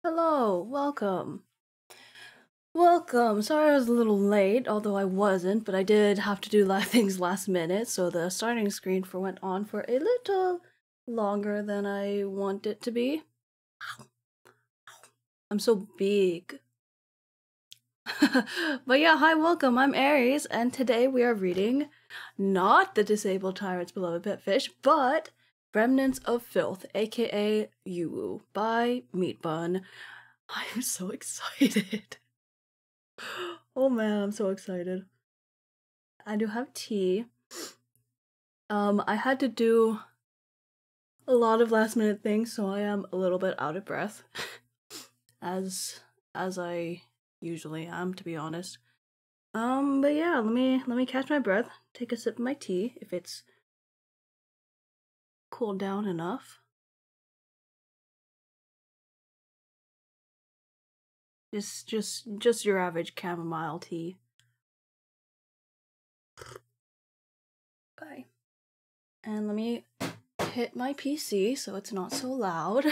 Hello, welcome. Welcome. Sorry I was a little late, although I wasn't, but I did have to do things last minute, so the starting screen went on for a little longer than I want it to be. I'm so big. But yeah, hi, welcome. I'm Aries, and today we are reading not The Disabled Tyrant's Beloved Pet Fish, but Remnants of Filth, aka Yu by Meat Bun. I'm so excited. Oh man, I'm so excited. I do have tea. I had to do a lot of last minute things, so I am a little bit out of breath. as I usually am, to be honest. But yeah, let me catch my breath, take a sip of my tea if it's cooled down enough. Just your average chamomile tea. Okay. And let me hit my PC so it's not so loud.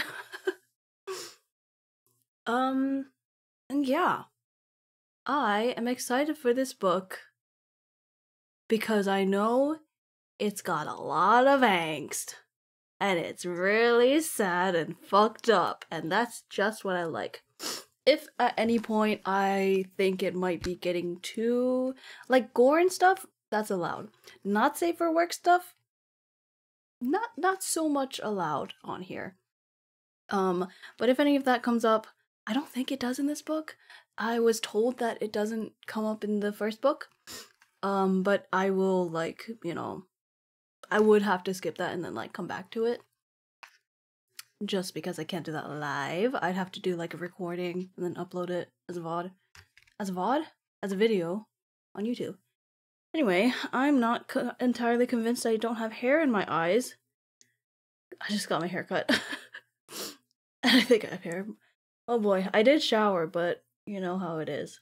And yeah. I am excited for this book because I know it's got a lot of angst. And it's really sad and fucked up, and that's just what I like. If at any point I think it might be getting too, like, gore and stuff, that's allowed. Not safe for work stuff, not so much allowed on here. But if any of that comes up, I don't think it does in this book. I was told that it doesn't come up in the first book. But I will, like, you know, I would have to skip that and then, like, come back to it. Just because I can't do that live. I'd have to do, like, a recording and then upload it as a VOD. As a VOD? As a video on YouTube. Anyway, I'm not entirely convinced I don't have hair in my eyes. I just got my hair cut. And I think I have hair. Oh boy, I did shower, but you know how it is.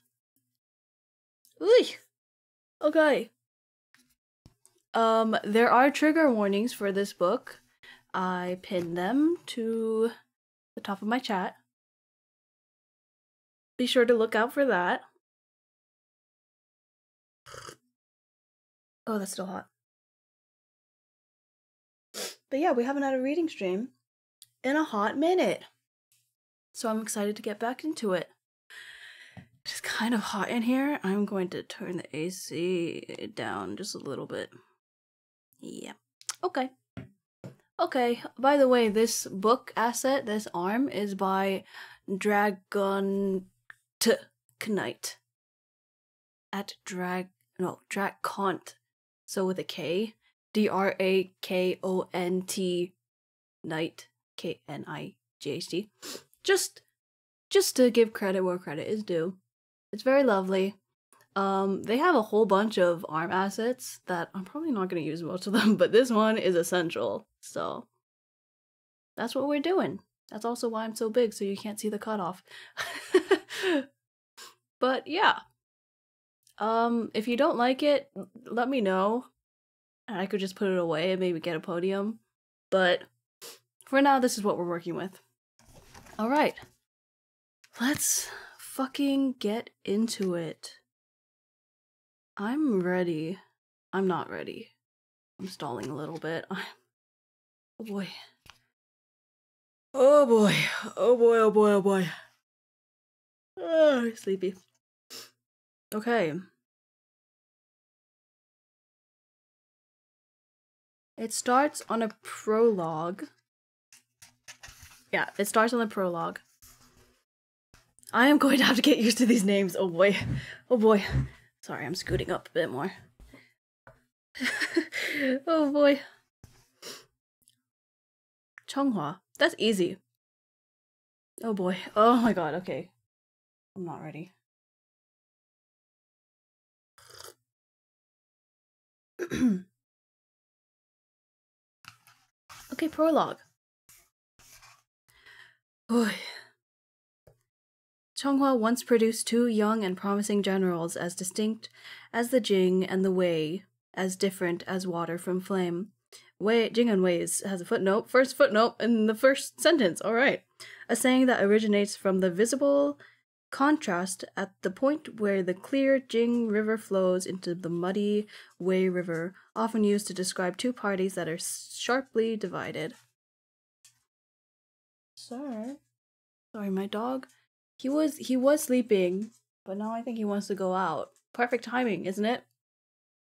Ooh! Okay. There are trigger warnings for this book. I pinned them to the top of my chat. Be sure to look out for that. Oh, that's still hot. But yeah, we haven't had a reading stream in a hot minute. So I'm excited to get back into it. It's kind of hot in here. I'm going to turn the AC down just a little bit. Yeah. Okay. Okay, by the way, this book asset, this arm, is by Dragon Knight. At Drakont. So with a K. Drakont Knight. Knight. Just to give credit where credit is due. It's very lovely. They have a whole bunch of arm assets that I'm probably not going to use most of them, but this one is essential. So that's what we're doing. That's also why I'm so big, so you can't see the cutoff. But yeah. If you don't like it, let me know. And I could just put it away and maybe get a podium. But for now, this is what we're working with. Alright. Let's fucking get into it. I'm ready. I'm not ready. I'm stalling a little bit. Oh boy. Oh boy. Oh boy, oh boy, oh boy. Oh, sleepy. Okay. It starts on a prologue. Yeah, it starts on the prologue. I am going to have to get used to these names. Oh boy. Oh boy. Sorry, I'm scooting up a bit more. Oh boy. Chonghua. That's easy. Oh boy. Oh my god, okay. I'm not ready. Okay, prologue. Boy. Chonghua once produced two young and promising generals as distinct as the Jing and the Wei, as different as water from flame. Jing and Wei has a footnote. First footnote in the first sentence. Alright. a saying that originates from the visible contrast at the point where the clear Jing River flows into the muddy Wei River, often used to describe two parties that are sharply divided. Sir? Sorry, my dog. He was sleeping, but now I think he wants to go out. Perfect timing, isn't it?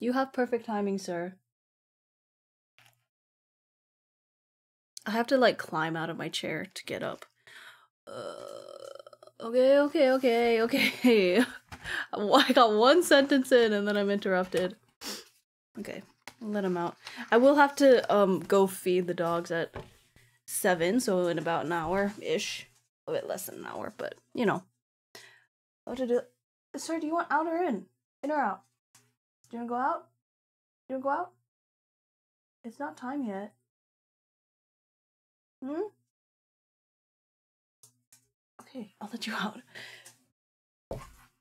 You have perfect timing, sir. I have to like climb out of my chair to get up. Okay. I got one sentence in and then I'm interrupted. Okay, I'll let him out. I will have to go feed the dogs at 7, so in about an hour-ish. A bit less than an hour, but you know. What to do? Sir, do you want out or in? In or out? Do you wanna go out? You wanna go out? It's not time yet. Okay, I'll let you out.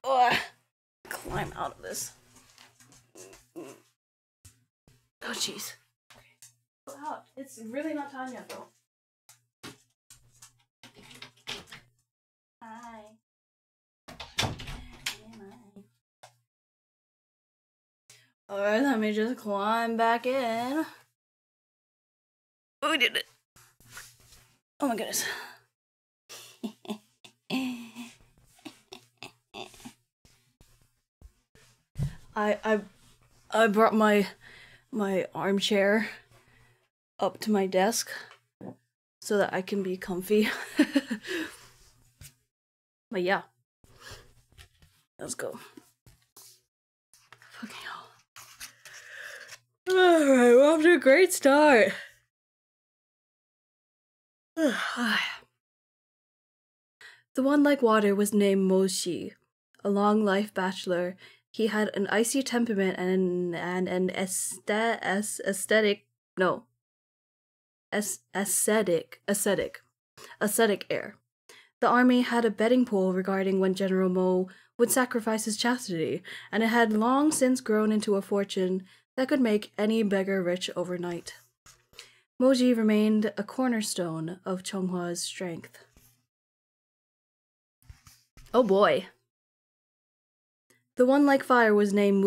Ugh. Climb out of this. Oh, jeez. Okay. Go out. It's really not time yet, though. Hi. Alright, let me just climb back in. Oh, we did it. Oh my goodness. I brought my armchair up to my desk so that I can be comfy. But yeah. Let's go. Fucking hell. Alright, we're off to a great start. The one like water was named Mo Shi, a long-life bachelor. He had an icy temperament and an ascetic air. The army had a betting pool regarding when General Mo would sacrifice his chastity, and it had long since grown into a fortune that could make any beggar rich overnight. Moji remained a cornerstone of Chonghua's strength. Oh boy. The one like fire was named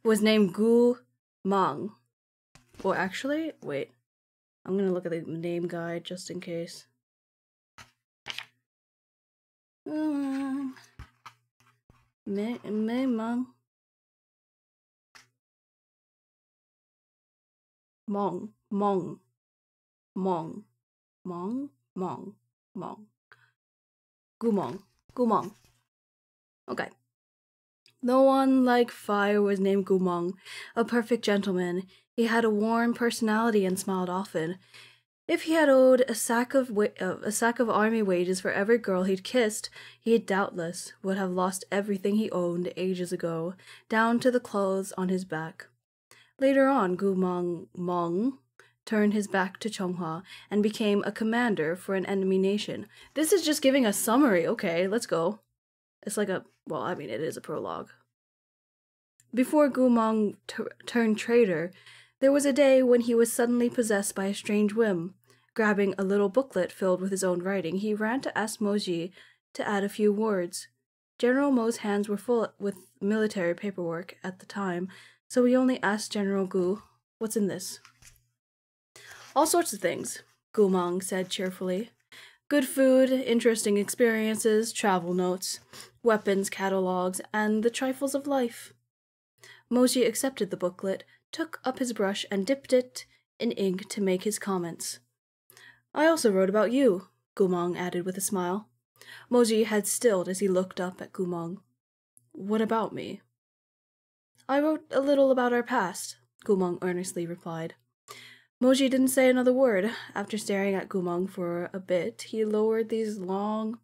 was named Gu Mang. Or actually, wait. I'm gonna look at the name guide just in case. Mang. Gumong. Okay. No one like fire was named Gumong, a perfect gentleman. He had a warm personality and smiled often. If he had owed a sack of army wages for every girl he'd kissed, he doubtless would have lost everything he owned ages ago, down to the clothes on his back. Later on, Mong turned his back to Chonghua and became a commander for an enemy nation. This is just giving a summary. Okay, let's go. It's like it is a prologue. Before Gumong turned traitor, there was a day when he was suddenly possessed by a strange whim. Grabbing a little booklet filled with his own writing, he ran to ask Moji to add a few words. General Mo's hands were full with military paperwork at the time, so he only asked General Gu, "What's in this?" "All sorts of things," Gumong said cheerfully. "Good food, interesting experiences, travel notes, weapons catalogs, and the trifles of life." Moji accepted the booklet, took up his brush, and dipped it in ink to make his comments. "I also wrote about you," Gumong added with a smile. Moji had stilled as he looked up at Gumong. "What about me?" "I wrote a little about our past," Gumong earnestly replied. Moji didn't say another word. After staring at Gumong for a bit, he lowered those long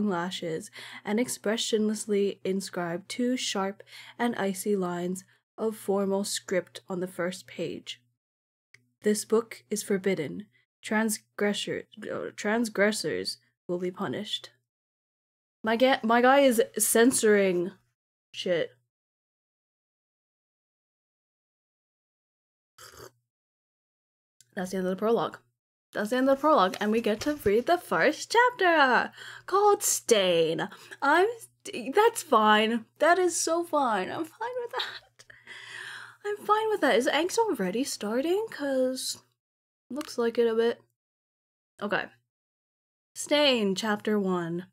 lashes and expressionlessly inscribed 2 sharp and icy lines of formal script on the first page. "This book is forbidden. Transgressors will be punished." My guy is censoring shit. That's the end of the prologue. that's the end of the prologue, and we get to read the first chapter, called Stain. That's fine. That is so fine. I'm fine with that. I'm fine with that. Is angst already starting? Cause looks like it a bit. Okay. Stain, Chapter 1.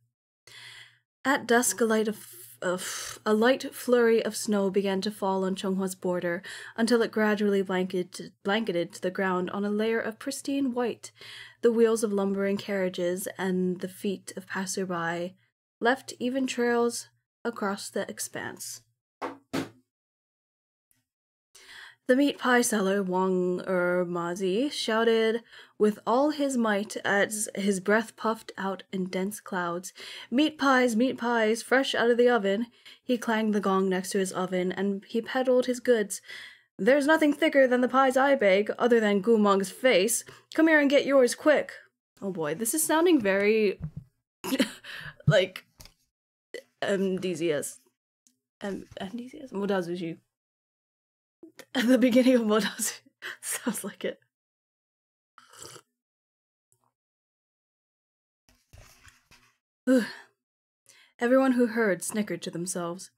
At dusk, a light flurry of snow began to fall on Chunghua's border until it gradually blanketed to the ground on a layer of pristine white. The wheels of lumbering carriages and the feet of passerby left even trails across the expanse. The meat pie seller, Wang shouted with all his might as his breath puffed out in dense clouds. Meat pies, fresh out of the oven. He clanged the gong next to his oven, and he peddled his goods. There's nothing thicker than the pies I bake, other than Gumong's face. Come here and get yours, quick. Oh boy, this is sounding very... like... MDZS. MDZS? Modazushi. At the beginning of Modazushi. Sounds like it. Everyone who heard snickered to themselves.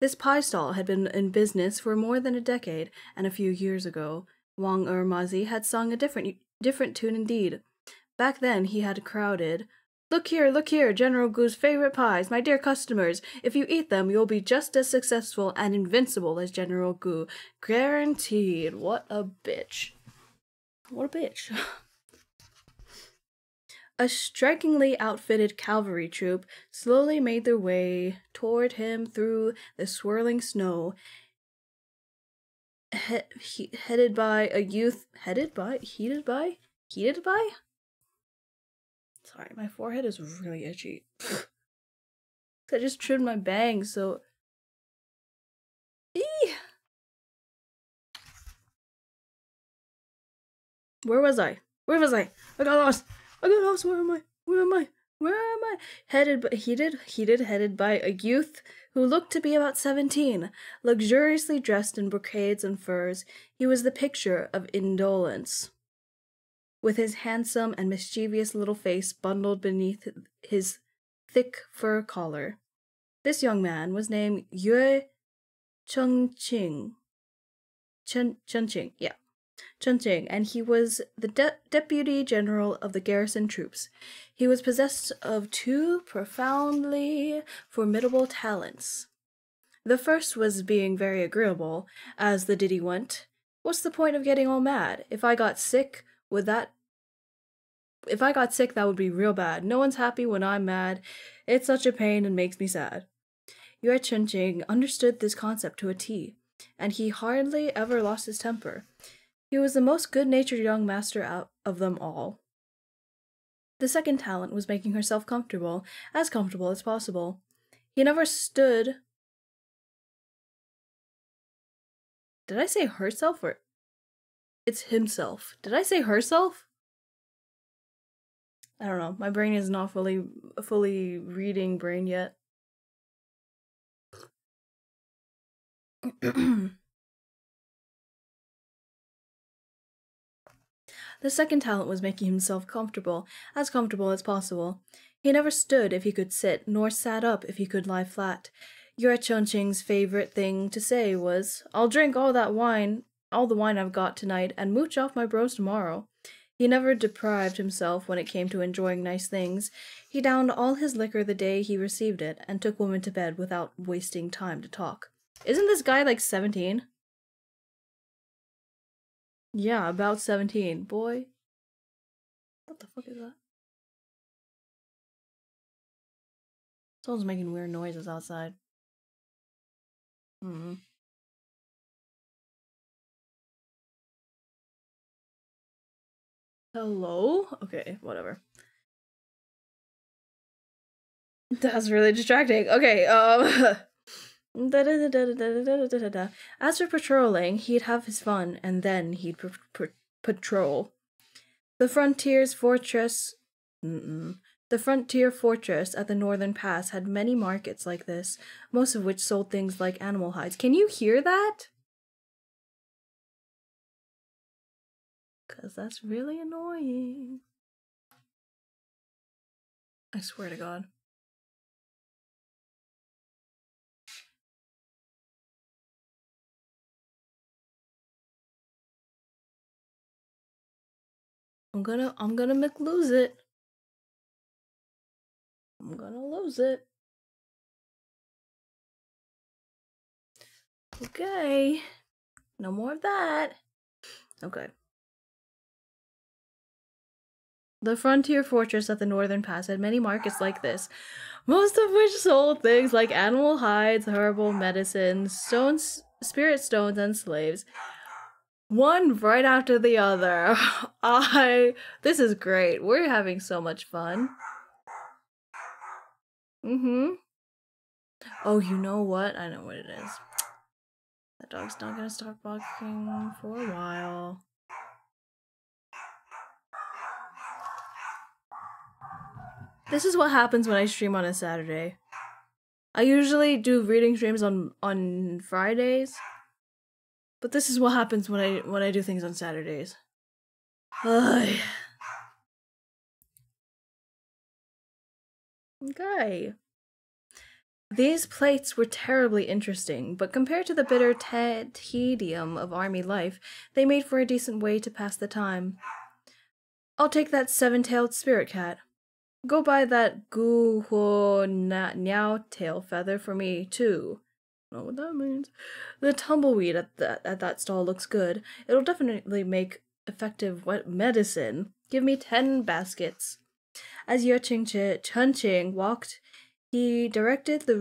This pie stall had been in business for more than a decade, and a few years ago, Wang Ermazi had sung a different tune indeed. Back then, he had crowded, look here, General Gu's favorite pies, my dear customers. If you eat them, you'll be just as successful and invincible as General Gu. Guaranteed. What a bitch. What a bitch. A strikingly outfitted cavalry troop slowly made their way toward him through the swirling snow, headed by a youth... Headed by? Sorry, my forehead is really itchy. I just trimmed my bangs, so... Eee! Where was I? I got lost! Where am I? Headed by a youth who looked to be about 17, luxuriously dressed in brocades and furs. He was the picture of indolence, with his handsome and mischievous little face bundled beneath his thick fur collar. This young man was named Yue Chunqing, and he was the deputy general of the garrison troops. He was possessed of two profoundly formidable talents. The first was being very agreeable, as the ditty went. What's the point of getting all mad? If I got sick, that would be real bad. No one's happy when I'm mad. It's such a pain and makes me sad. Yue Chunqing understood this concept to a T, and he hardly ever lost his temper. He was the most good-natured young master out of them all. The second talent was making herself comfortable as possible. He never stood... Did I say herself or... It's himself. Did I say herself? I don't know. My brain is not fully reading brain yet. The second talent was making himself comfortable as possible. He never stood if he could sit, nor sat up if he could lie flat. Yue Chunqing's favorite thing to say was, I'll drink all the wine I've got tonight, and mooch off my bros tomorrow. He never deprived himself when it came to enjoying nice things. He downed all his liquor the day he received it, and took women to bed without wasting time to talk. Isn't this guy like 17? Yeah, about 17. Boy. What the fuck is that? Someone's making weird noises outside. Hello? Okay, whatever. That's really distracting. Okay, As for patrolling, he'd have his fun, and then he'd patrol. The frontier fortress at the northern pass had many markets like this, most of which sold things like animal hides. Can you hear that? Because that's really annoying. I swear to God. I'm gonna lose it. I'm gonna lose it. Okay. No more of that. Okay. The frontier fortress at the northern pass had many markets like this, most of which sold things like animal hides, herbal medicines, stones, spirit stones, and slaves. One right after the other. This is great. We're having so much fun. Oh, you know what? I know what it is. That dog's not gonna stop barking for a while. This is what happens when I stream on a Saturday. I usually do reading streams on Fridays, but this is what happens when I do things on Saturdays. Ugh. Okay. These plates were terribly interesting, but compared to the bitter tedium of army life, they made for a decent way to pass the time. I'll take that 7-tailed spirit cat. Go buy that Gu-ho-nyao tail feather for me, too. I don't know what that means. The tumbleweed at that stall looks good. It'll definitely make effective wet medicine. Give me 10 baskets. As Chun-Ching walked, he directed the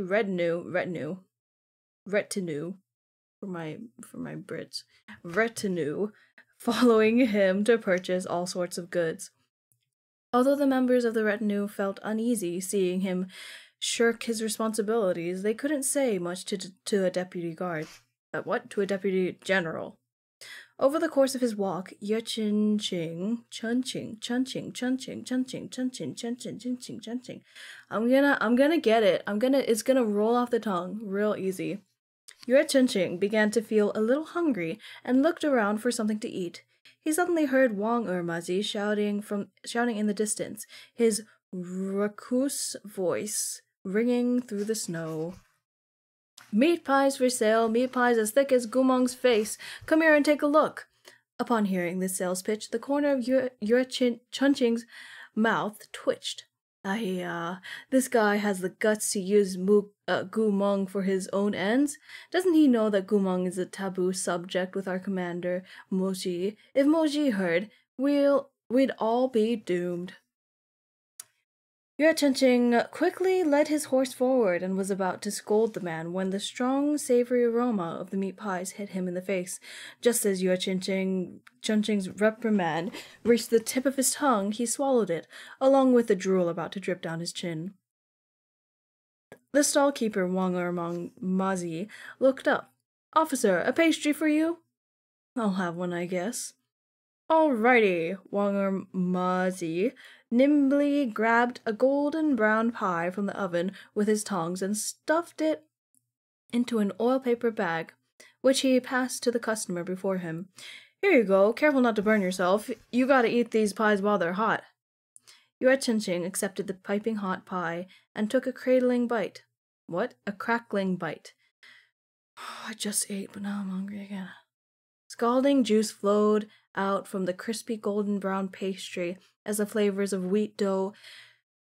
retinue for my Brits, retinue following him to purchase all sorts of goods. Although the members of the retinue felt uneasy seeing him shirk his responsibilities, they couldn't say much to a deputy guard. To a deputy general. Over the course of his walk, Chun-Ching. I'm gonna get it. It's gonna roll off the tongue real easy. Chun-Ching began to feel a little hungry and looked around for something to eat. He suddenly heard Wang Ermazi shouting in the distance, his raucous voice ringing through the snow. Meat pies for sale, meat pies as thick as Gumong's face. Come here and take a look. Upon hearing this sales pitch, the corner of Chun-Ching's mouth twitched. This guy has the guts to use Gumong for his own ends? Doesn't he know that Gumong is a taboo subject with our commander, Moji? If Moji heard, we'd all be doomed. Chun-Ching quickly led his horse forward and was about to scold the man when the strong, savory aroma of the meat pies hit him in the face. Just as Chun-Ching's reprimand reached the tip of his tongue, he swallowed it, along with the drool about to drip down his chin. The stall-keeper, Wang Ermazi, looked up. Officer, a pastry for you? I'll have one, I guess. Alrighty, Wang Ermazi nimbly grabbed a golden brown pie from the oven with his tongs and stuffed it into an oil paper bag, which he passed to the customer before him. Here you go, careful not to burn yourself. You gotta eat these pies while they're hot. Chun-Ching accepted the piping hot pie and took a crackling bite. What? A crackling bite. I just ate, but now I'm hungry again. Scalding juice flowed out from the crispy golden brown pastry as the flavors of wheat dough,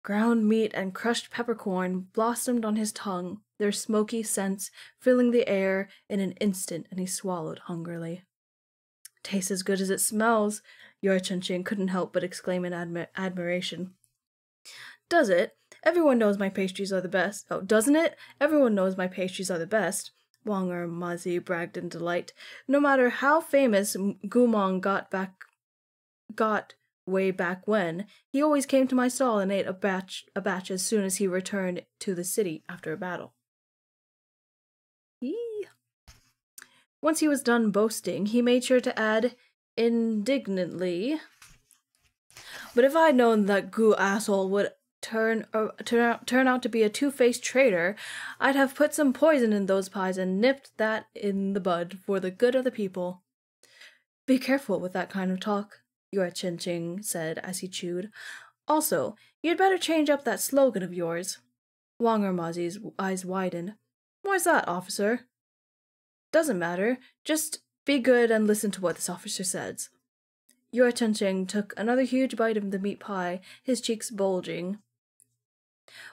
ground meat, and crushed peppercorn blossomed on his tongue, their smoky scents filling the air in an instant, and he swallowed hungrily. Tastes as good as it smells, Chun-Ching couldn't help but exclaim in admiration. Does it? Everyone knows my pastries are the best. Oh, doesn't it? Everyone knows my pastries are the best. Wang Ermazi bragged in delight. No matter how famous Gumong got way back when, he always came to my stall and ate a batch as soon as he returned to the city after a battle. Eee. Once he was done boasting, he made sure to add indignantly, but if I'd known that Gu asshole would turn out to be a two-faced traitor, I'd have put some poison in those pies and nipped that in the bud for the good of the people. Be careful with that kind of talk, Yue Chen said as he chewed. Also, you'd better change up that slogan of yours. Wang Ermazi's eyes widened. Why's that, officer? Doesn't matter. Just be good and listen to what this officer says. Yue Chen took another huge bite of the meat pie, his cheeks bulging.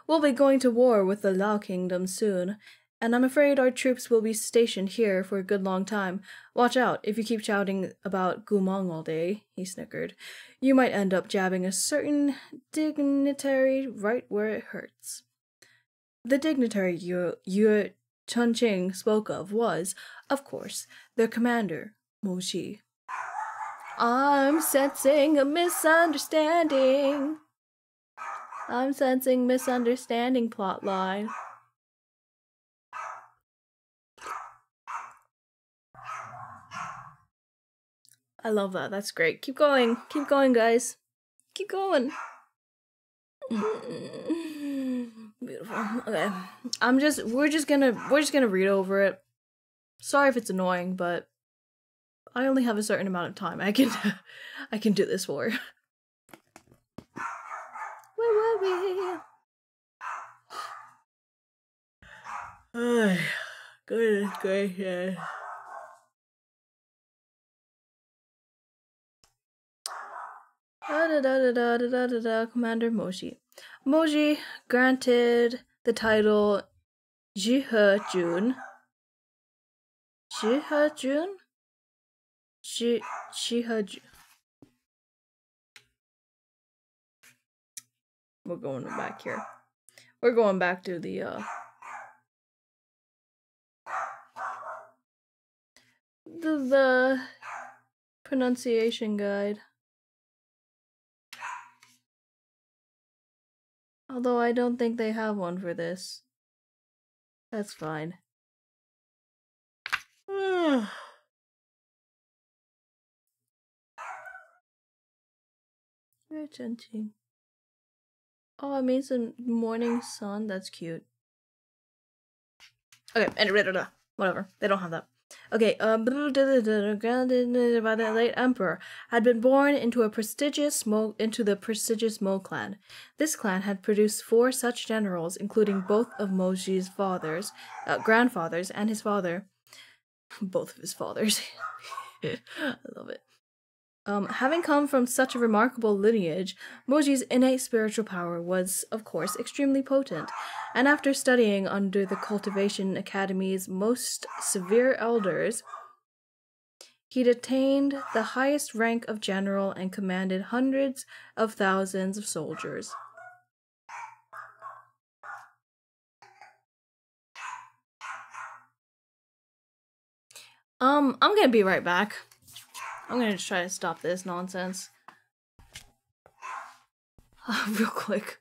We'll be going to war with the Lao Kingdom soon, and I'm afraid our troops will be stationed here for a good long time. Watch out, if you keep shouting about Gumong all day, he snickered. You might end up jabbing a certain dignitary right where it hurts. The dignitary Yue Chunqing spoke of was, of course, their commander, Mo Xi. I'm sensing a misunderstanding. I'm sensing misunderstanding plotline. I love that. That's great. Keep going. Keep going, guys. Keep going. Beautiful. Okay. We're just gonna read over it. Sorry if it's annoying, but I only have a certain amount of time I can do this for. Where were we? Goodness gracious. Commander Moji. Moji granted the title Jihejun. Jihejun? Jihejun. We're going back here. We're going back to the pronunciation guide. Although I don't think they have one for this. That's fine. Very tempting. Oh, it means the morning sun. That's cute. Okay, whatever. They don't have that. Okay, granted by the late emperor, had been born into the prestigious Mo clan. This clan had produced 4 such generals, including both of Moji's grandfathers, and his father. Both of his fathers. I love it. Having come from such a remarkable lineage, Moji's innate spiritual power was, of course, extremely potent, and after studying under the Cultivation Academy's most severe elders, he'd attained the highest rank of general and commanded hundreds of thousands of soldiers. I'm gonna be right back. I'm gonna just try to stop this nonsense. Real quick.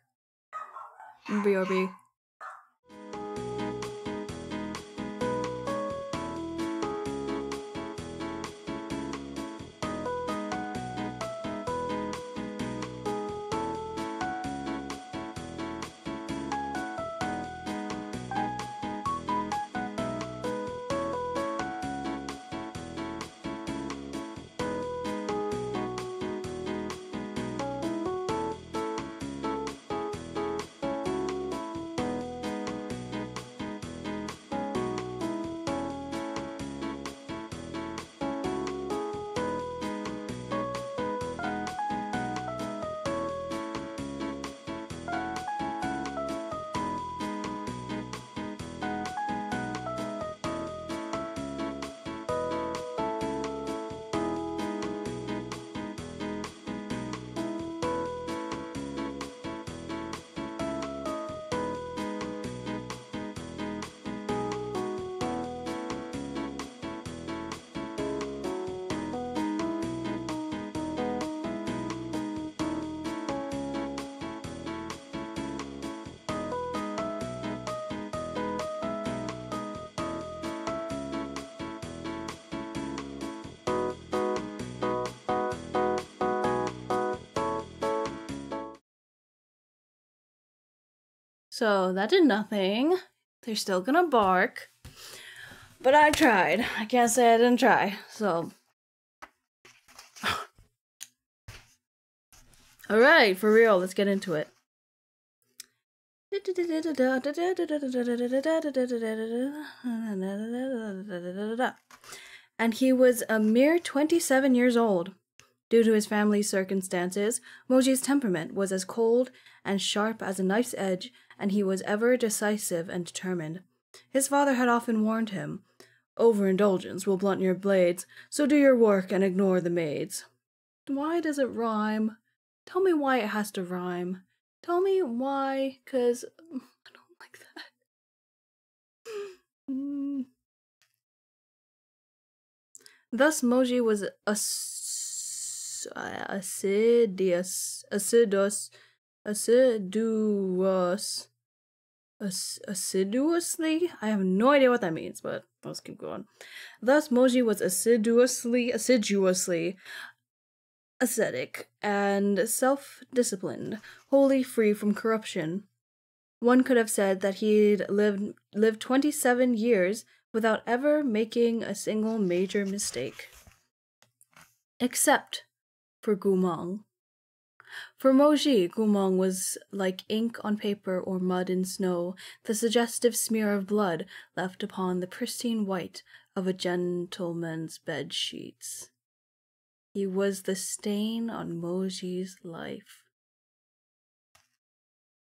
BRB. So that did nothing. They're still gonna bark. But I tried. I can't say I didn't try. So Alright, for real, let's get into it. And he was a mere 27 years old. Due to his family's circumstances, Moji's temperament was as cold and sharp as a knife's edge, and he was ever decisive and determined. His father had often warned him, "Overindulgence will blunt your blades, so do your work and ignore the maids." Why does it rhyme? Tell me why it has to rhyme. Tell me why, 'cause I don't like that. Thus Moji was assiduously? I have no idea what that means, but let's keep going. Thus Moji was assiduously ascetic and self-disciplined, wholly free from corruption. One could have said that he'd lived 27 years without ever making a single major mistake. Except for Gumong. For Moji, Gumong was like ink on paper or mud in snow, the suggestive smear of blood left upon the pristine white of a gentleman's bed sheets. He was the stain on Moji's life.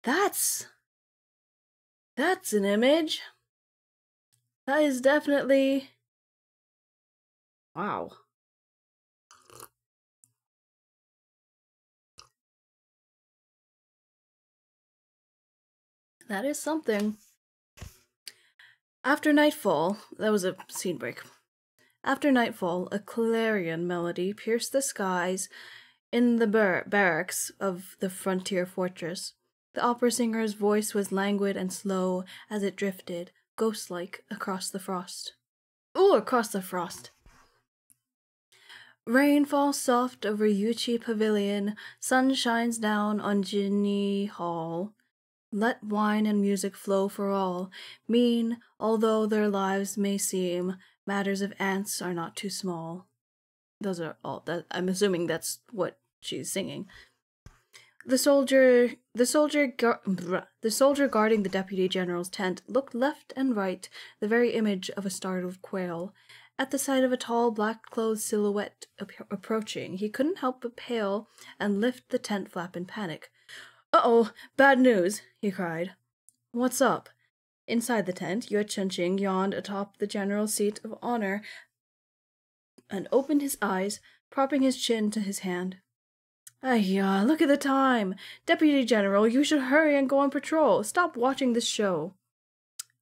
That's an image. That is definitely... Wow. That is something. After nightfall, that was a scene break. After nightfall, a clarion melody pierced the skies in the barracks of the frontier fortress. The opera singer's voice was languid and slow as it drifted, ghost-like, across the frost. Ooh, across the frost. Rain falls soft over Yuchi Pavilion, sun shines down on Jinni Hall. Let wine and music flow for all. Mean, although their lives may seem, matters of ants are not too small. Those are all that. I'm assuming that's what she's singing. The soldier guarding the deputy general's tent looked left and right, the very image of a startled quail. At the sight of a tall, black-clothed silhouette approaching, he couldn't help but pale and lift the tent flap in panic. "Uh-oh, bad news," he cried. "What's up?" Inside the tent, Yue Chenqing yawned atop the general's seat of honor and opened his eyes, propping his chin to his hand. "Ayya, look at the time! Deputy General, you should hurry and go on patrol. Stop watching this show."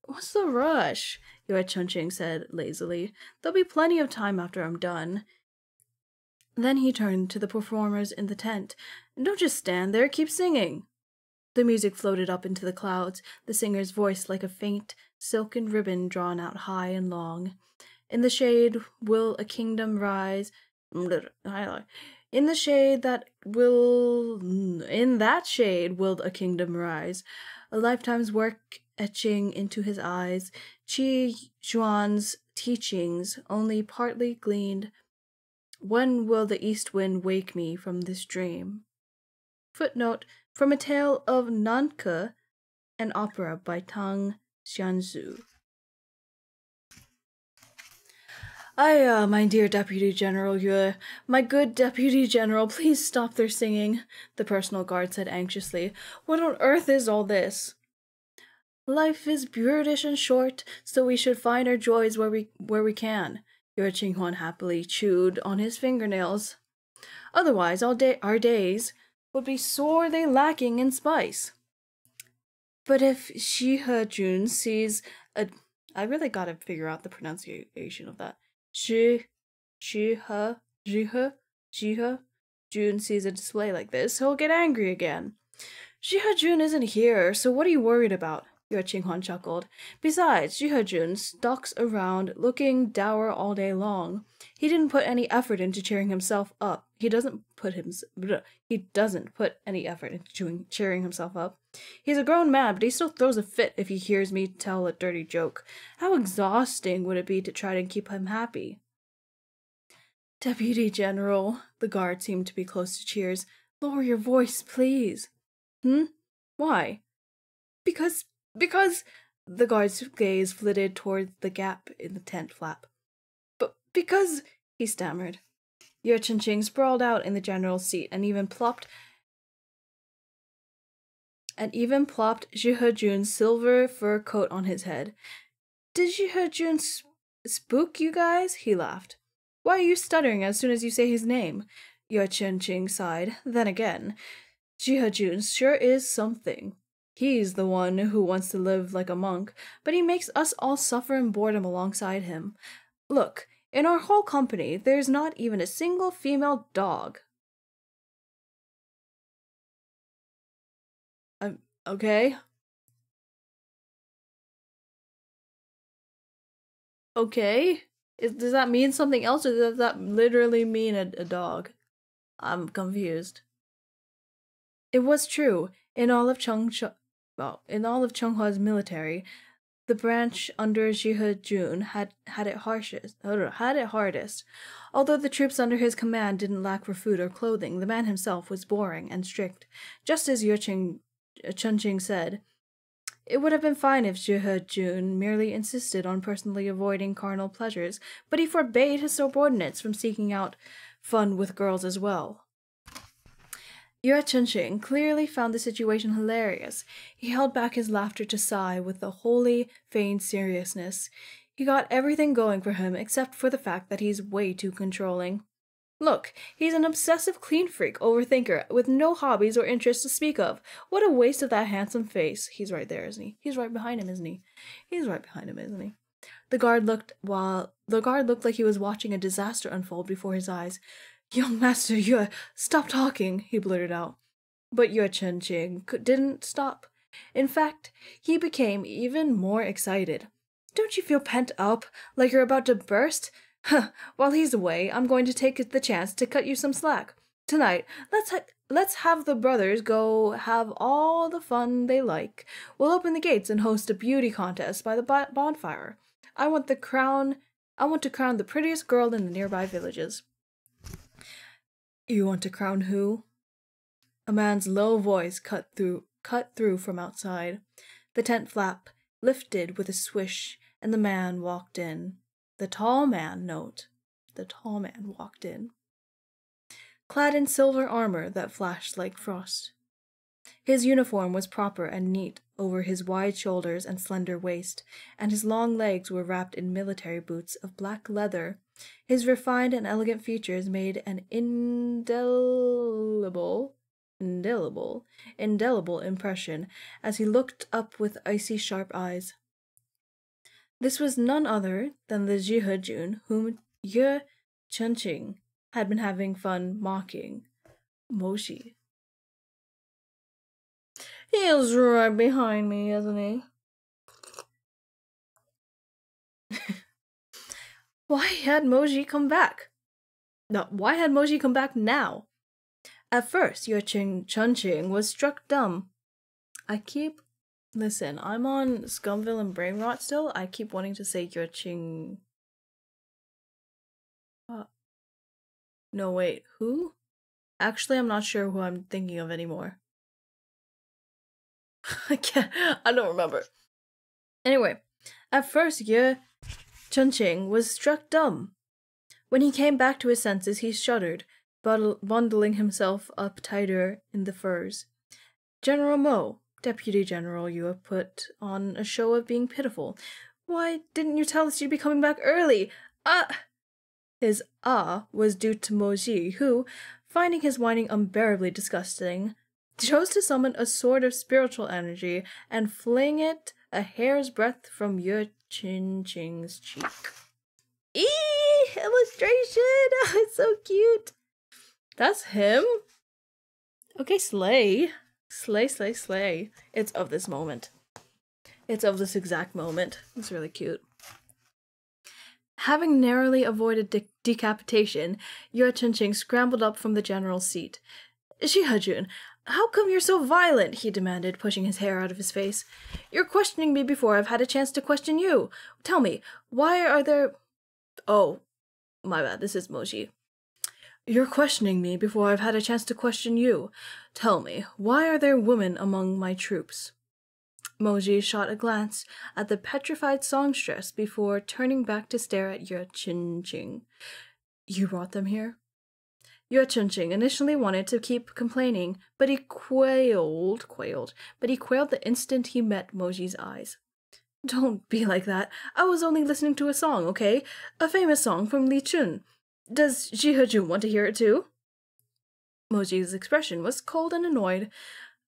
"What's the rush?" Yue Chenqing said lazily. "There'll be plenty of time after I'm done." Then he turned to the performers in the tent. "Don't just stand there, keep singing." The music floated up into the clouds, the singer's voice like a faint, silken ribbon drawn out high and long. In the shade will a kingdom rise. In that shade will a kingdom rise. A lifetime's work etching into his eyes. Qi Zhuan's teachings only partly gleaned. When will the east wind wake me from this dream? Footnote, from a tale of Nanke, an opera by Tang Xianzhu. My dear Deputy General Yue, my good Deputy General, please stop their singing," the personal guard said anxiously. "What on earth is all this?" "Life is brutish and short, so we should find our joys where we can," Yue Qinghuan happily chewed on his fingernails. "Otherwise, our days would be sorely lacking in spice." But if Shihe Jun sees a... I really gotta figure out the pronunciation of that. Shihe Jun sees a display like this, he'll get angry again. "Shihe Jun isn't here, so what are you worried about?" Yue Qinghuan chuckled. "Besides, Shihe Jun stalks around looking dour all day long. He didn't put any effort into cheering himself up. He doesn't put any effort into cheering himself up. He's a grown man, but he still throws a fit if he hears me tell a dirty joke. How exhausting would it be to try to keep him happy?" "Deputy General," the guard seemed to be close to tears, Lower your voice, please. Why? Because... The guard's gaze flitted toward the gap in the tent flap. But because... he stammered. Ye Chunqing sprawled out in the general's seat and even plopped Zhi Hejun's silver fur coat on his head. Did Zhi Hejun spook you guys? He laughed. Why are you stuttering as soon as you say his name? Ye Chunqing sighed. Then again, Zhi Hejun sure is something. He's the one who wants to live like a monk, but he makes us all suffer in boredom alongside him. Look, in our whole company, there's not even a single female dog. Okay. Okay? Does that mean something else, or does that literally mean a dog? I'm confused. It was true. In all of Chunghwa's military, the branch under Zhi Hejun had it hardest. Although the troops under his command didn't lack for food or clothing, the man himself was boring and strict. Just as Ye Chunqing said, it would have been fine if Zhi Hejun merely insisted on personally avoiding carnal pleasures, but he forbade his subordinates from seeking out fun with girls as well. Ye Chunqing clearly found the situation hilarious. He held back his laughter to sigh with a wholly feigned seriousness. He got everything going for him except for the fact that he's way too controlling. Look, he's an obsessive clean freak overthinker with no hobbies or interests to speak of. What a waste of that handsome face. He's right there, isn't he? He's right behind him, isn't he? He's right behind him, isn't he? The guard looked like he was watching a disaster unfold before his eyes. Young Master Ye, stop talking, he blurted out. But Ye Chunqing didn't stop. In fact, he became even more excited. Don't you feel pent up, like you're about to burst? While he's away, I'm going to take the chance to cut you some slack. Tonight, let's have the brothers go have all the fun they like. We'll open the gates and host a beauty contest by the bonfire. I want to crown the prettiest girl in the nearby villages. You want to crown who? A man's low voice cut through from outside. The tent flap lifted with a swish, and the man walked in. The tall man walked in, clad in silver armor that flashed like frost. His uniform was proper and neat over his wide shoulders and slender waist, and his long legs were wrapped in military boots of black leather. His refined and elegant features made an indelible impression as he looked up with icy sharp eyes. This was none other than the Zhi Hejun whom Ye Chunqing had been having fun mocking, Moshi. He is right behind me, isn't he? Why had Moji come back? No, why had Moji come back now? At first, Ye Chunqing was struck dumb. Listen, I'm on Scumville and Brainrot still. I keep wanting to say Ye Ching. No, wait, who? Actually, I'm not sure who I'm thinking of anymore. I don't remember. Anyway, at first, Ye Chunqing was struck dumb. When he came back to his senses, he shuddered, bundling himself up tighter in the furs. General Mo, Deputy General, you have put on a show of being pitiful. Why didn't you tell us you'd be coming back early? His was due to Moji, who, finding his whining unbearably disgusting, chose to summon a sword of spiritual energy and fling it a hair's breadth from Ye Chunqing's cheek. Illustration! It's so cute! That's him? Okay, slay. Slay, slay, slay. It's of this moment. It's of this exact moment. It's really cute. Having narrowly avoided decapitation, Ye Chunqing scrambled up from the general's seat. Zhi Hejun, how come you're so violent? He demanded, pushing his hair out of his face. You're questioning me before I've had a chance to question you. Tell me, why are there... Oh, my bad, this is Moji. You're questioning me before I've had a chance to question you. Tell me, why are there women among my troops? Moji shot a glance at the petrified songstress before turning back to stare at Yue Chin-ching. You brought them here? Yue Chin-ching initially wanted to keep complaining, but he quailed the instant he met Moji's eyes. Don't be like that. I was only listening to a song, okay? A famous song from Li Chun. Does Ji Hejun want to hear it too? Moji's expression was cold and annoyed.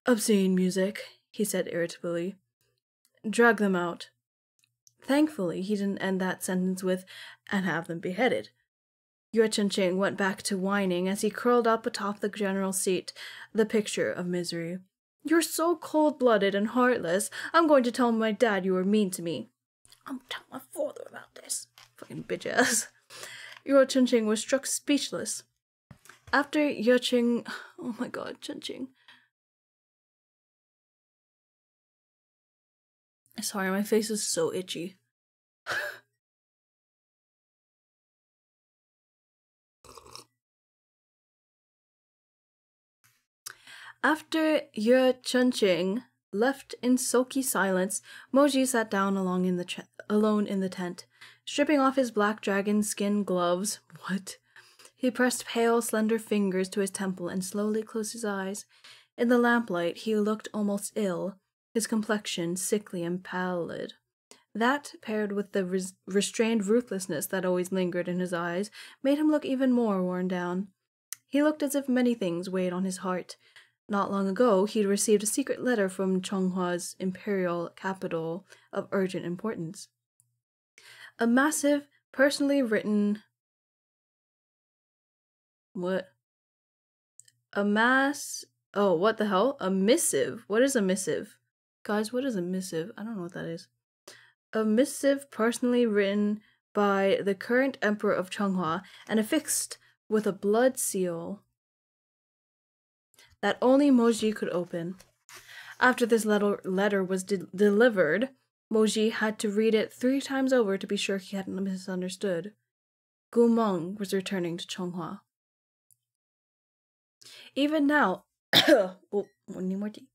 Obscene music, he said irritably. Drag them out. Thankfully, he didn't end that sentence with, and have them beheaded. Yue Chin-ching went back to whining as he curled up atop the general's seat, the picture of misery. You're so cold-blooded and heartless. I'm going to tell my dad you were mean to me. I'm telling my father about this. Fucking bitch-ass. Yue Chin-ching was struck speechless. After Yue Ching... Oh my god, Chin-ching. Sorry, my face is so itchy. After Yue Chin-ching left in sulky silence, Moji sat down alone in the tent, stripping off his black dragon skin gloves. What? He pressed pale, slender fingers to his temple and slowly closed his eyes. In the lamplight, he looked almost ill, his complexion sickly and pallid. That, paired with the restrained ruthlessness that always lingered in his eyes, made him look even more worn down. He looked as if many things weighed on his heart. Not long ago, he'd received a secret letter from Chonghua's imperial capital of urgent importance. A massive, personally written... What? Oh, what the hell? A missive? What is a missive? Guys, what is a missive? I don't know what that is. A missive personally written by the current emperor of Chonghua and affixed with a blood seal that only Moji could open. After this letter was delivered, Moji had to read it 3 times over to be sure he hadn't misunderstood. Gu Meng was returning to Chonghua. Even now... oh, need more tea.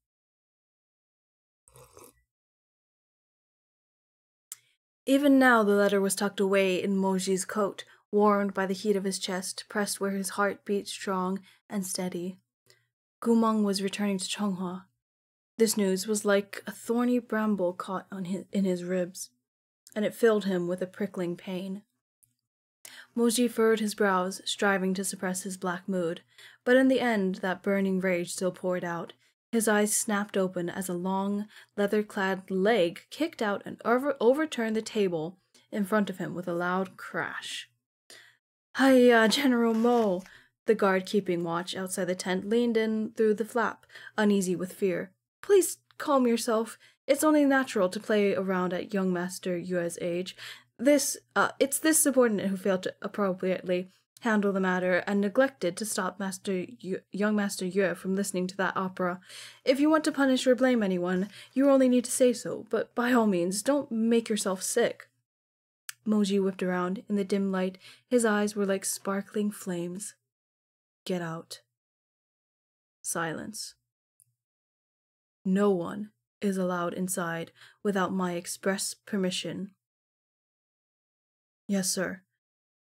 Even now the letter was tucked away in Moji's coat, warmed by the heat of his chest, pressed where his heart beat strong and steady. Gu Meng was returning to Chonghua. This news was like a thorny bramble caught in his ribs, and it filled him with a prickling pain. Moji furrowed his brows, striving to suppress his black mood, but in the end that burning rage still poured out. His eyes snapped open as a long, leather-clad leg kicked out and overturned the table in front of him with a loud crash. Hiya, General Mo! The guard keeping watch outside the tent leaned in through the flap, uneasy with fear. Please calm yourself. It's only natural to play around at young Master Yue's age. It's this subordinate who failed to appropriately handle the matter and neglected to stop young Master Yue from listening to that opera. If you want to punish or blame anyone, you only need to say so, but by all means, don't make yourself sick. Moji whipped around. In the dim light, his eyes were like sparkling flames. Get out. Silence. No one is allowed inside without my express permission. Yes, sir.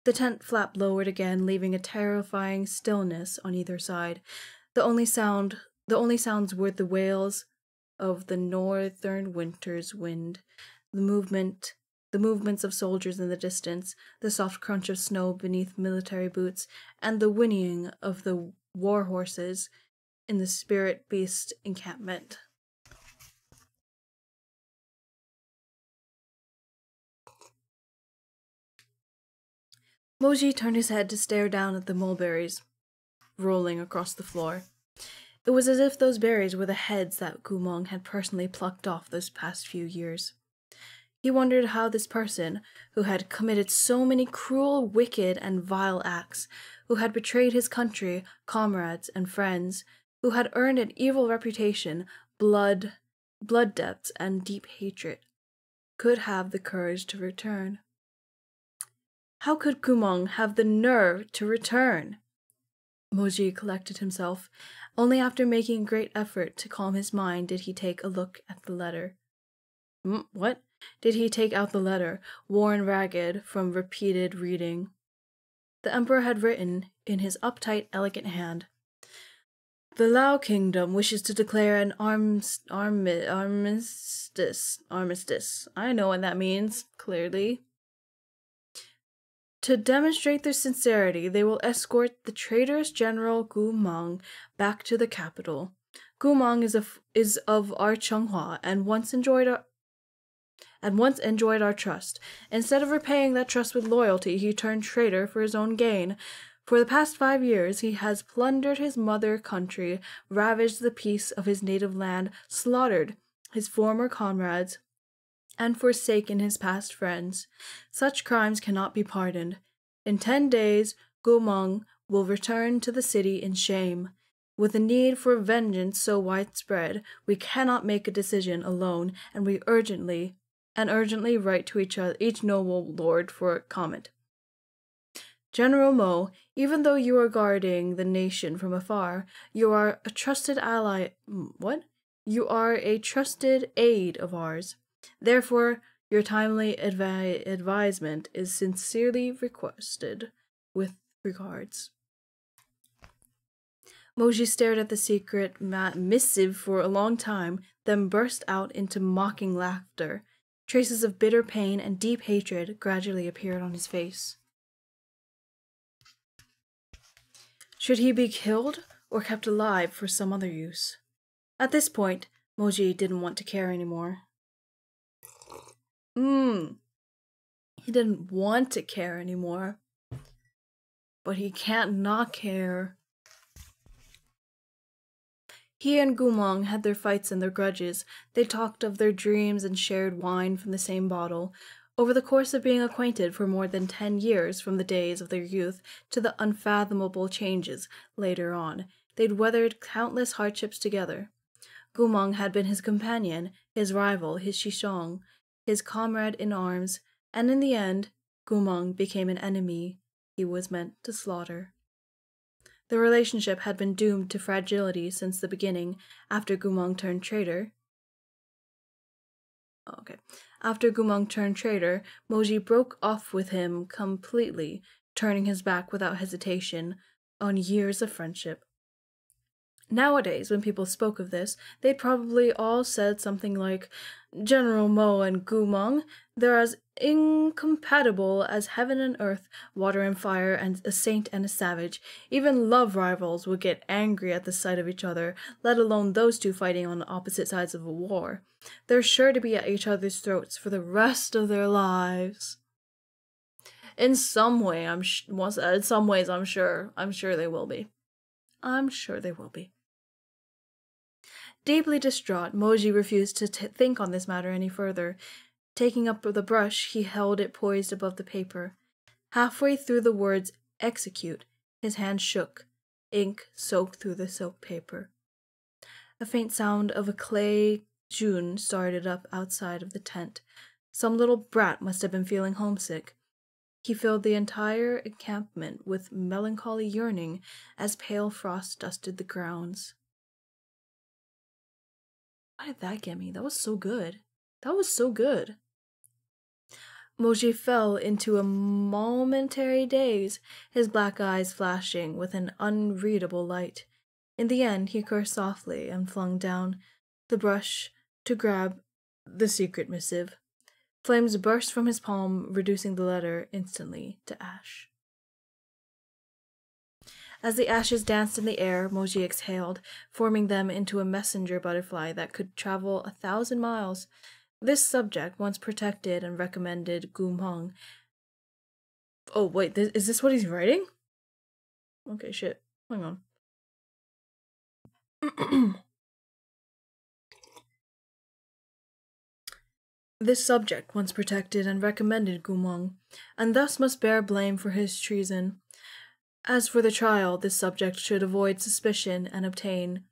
The tent flap lowered again, leaving a terrifying stillness on either side. The only sounds were the wails of the northern winter's wind, the movements of soldiers in the distance, the soft crunch of snow beneath military boots, and the whinnying of the war horses in the spirit beast encampment. Moji turned his head to stare down at the mulberries rolling across the floor. It was as if those berries were the heads that Gu Meng had personally plucked off those past few years. He wondered how this person, who had committed so many cruel, wicked, and vile acts, who had betrayed his country, comrades, and friends, who had earned an evil reputation, blood debts, and deep hatred, could have the courage to return. How could Gu Meng have the nerve to return? Moji collected himself. Only after making a great effort to calm his mind did he take a look at the letter. What? Did he take out the letter, worn ragged from repeated reading? The Emperor had written, in his uptight, elegant hand, "The Lao Kingdom wishes to declare an armistice. I know what that means, clearly. To demonstrate their sincerity, they will escort the traitorous General Gu Meng back to the capital. Gu Meng is of our Chenghua and once enjoyed our trust. Instead of repaying that trust with loyalty, he turned traitor for his own gain. For the past 5 years, he has plundered his mother country, ravaged the peace of his native land, slaughtered his former comrades, and forsaken his past friends. Such crimes cannot be pardoned. In 10 days, Gu Meng will return to the city in shame. With the need for vengeance so widespread, we cannot make a decision alone, and we urgently write to each noble lord for comment. General Mo, even though you are guarding the nation from afar, you are a trusted ally. What? You are a trusted aide of ours. Therefore, your timely advisement is sincerely requested. With regards." Moji stared at the secret missive for a long time, then burst out into mocking laughter. Traces of bitter pain and deep hatred gradually appeared on his face. Should he be killed or kept alive for some other use? At this point, Moji didn't want to care anymore. He didn't want to care anymore. But he can't not care. He and Gu Meng had their fights and their grudges. They talked of their dreams and shared wine from the same bottle. Over the course of being acquainted for more than 10 years, from the days of their youth to the unfathomable changes later on, they'd weathered countless hardships together. Gu Meng had been his companion, his rival, his Shishong, his comrade in arms, and in the end, Gu Meng became an enemy he was meant to slaughter. The relationship had been doomed to fragility since the beginning. After Gu Meng turned traitor, Moji broke off with him completely, turning his back without hesitation on years of friendship. Nowadays, when people spoke of this, they'd probably all said something like, "General Mo and Gu Meng, they're as incompatible as heaven and earth, water and fire, and a saint and a savage. Even love rivals would get angry at the sight of each other, let alone those two fighting on opposite sides of a war. They're sure to be at each other's throats for the rest of their lives." In some ways, I'm sure they will be. I'm sure they will be. Deeply distraught, Moji refused to think on this matter any further. Taking up the brush, he held it poised above the paper. Halfway through the words "execute," his hand shook. Ink soaked through the silk paper. A faint sound of a clay June started up outside of the tent. Some little brat must have been feeling homesick. He filled the entire encampment with melancholy yearning as pale frost dusted the grounds. Why did that get me? That was so good. Moji fell into a momentary daze, his black eyes flashing with an unreadable light. In the end, he cursed softly and flung down the brush to grab the secret missive. Flames burst from his palm, reducing the letter instantly to ash. As the ashes danced in the air, Moji exhaled, forming them into a messenger butterfly that could travel 1,000 miles. This subject once protected and recommended Gu Meng. Oh, wait, is this what he's writing? Okay, shit. Hang on. This subject once protected and recommended Gu Meng, and thus must bear blame for his treason. As for the trial, this subject should avoid suspicion and abstain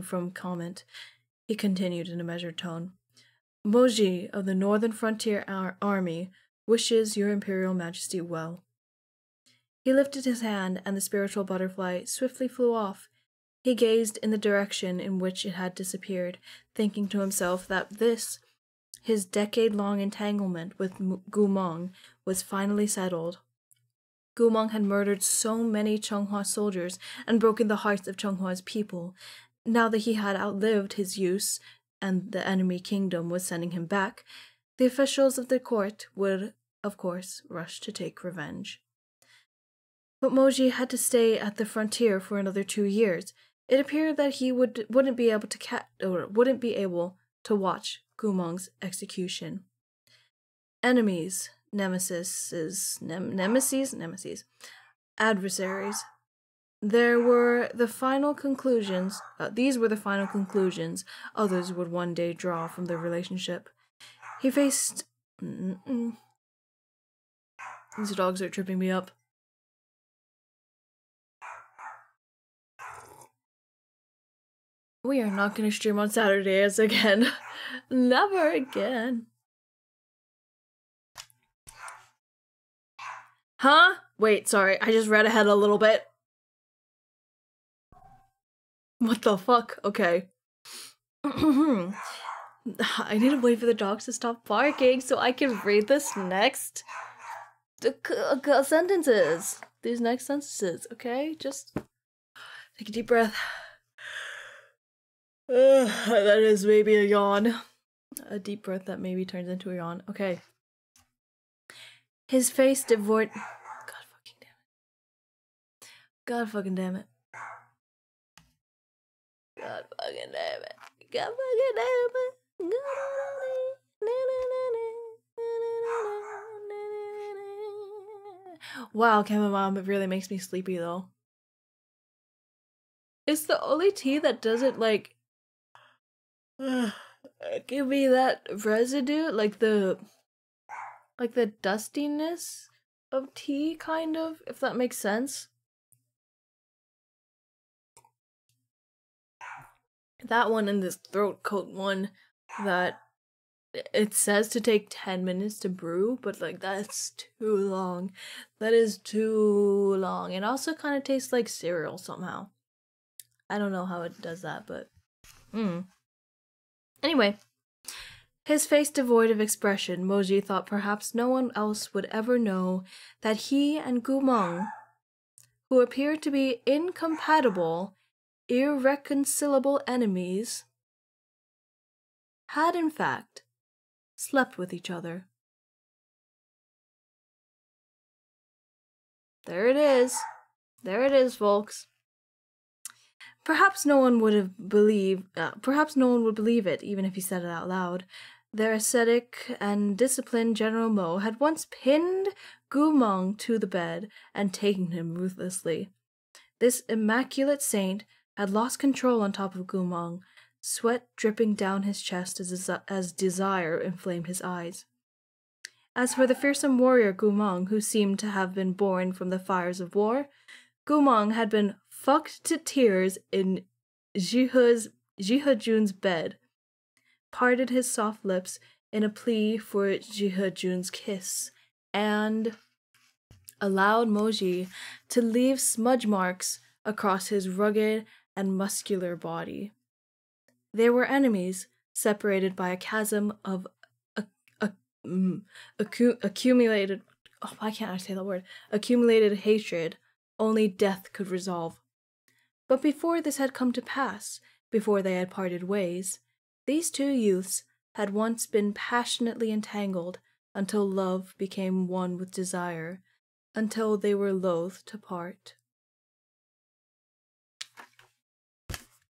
from comment. He continued in a measured tone. Moji of the Northern Frontier Army wishes your Imperial Majesty well. He lifted his hand, and the spiritual butterfly swiftly flew off. He gazed in the direction in which it had disappeared, thinking to himself that this, his decade-long entanglement with Gumong, was finally settled. Gumong had murdered so many Chonghua soldiers and broken the hearts of Chonghua's people. Now that he had outlived his use and the enemy kingdom was sending him back, the officials of the court would, of course, rush to take revenge. But Moji had to stay at the frontier for another 2 years. It appeared that he wouldn't be able to watch Gumong's execution. Enemies, nemesis, adversaries. These were the final conclusions others would one day draw from their relationship. He faced... These dogs are tripping me up. We are not going to stream on Saturdays again. Never again. Huh? Wait, sorry. I just read ahead a little bit. What the fuck? Okay. I need to wait for the dogs to stop barking so I can read this next sentences. These next sentences, okay? Just take a deep breath. That is maybe a yawn. A deep breath that maybe turns into a yawn. Okay. His face devoid... God fucking damn it. God fucking damn it. God fucking damn it. God fucking damn it. Wow, chamomile really makes me sleepy though. It's the only tea that doesn't like give me that residue, like the dustiness of tea, kind of, if that makes sense. That one and this throat coat one that it says to take 10 minutes to brew, but like that's too long. That is too long. It also kind of tastes like cereal somehow. I don't know how it does that, but Anyway, his face devoid of expression, Moji thought perhaps no one else would ever know that he and Gumong, who appeared to be incompatible, irreconcilable enemies, had in fact slept with each other. There it is. There it is, folks. Perhaps no one would believe it, even if he said it out loud. Their ascetic and disciplined General Mo had once pinned Gumong to the bed and taken him ruthlessly. This immaculate saint had lost control on top of Gumong, sweat dripping down his chest as desire inflamed his eyes. As for the fearsome warrior Gumong, who seemed to have been born from the fires of war, Gumong had been fucked to tears in Jihejun's bed, parted his soft lips in a plea for Jihejun's kiss, and allowed Moji to leave smudge marks across his rugged and muscular body. They were enemies, separated by a chasm of accumulated... Oh, why can't I say that word? Accumulated hatred only death could resolve. But before this had come to pass, before they had parted ways, these two youths had once been passionately entangled until love became one with desire, until they were loath to part.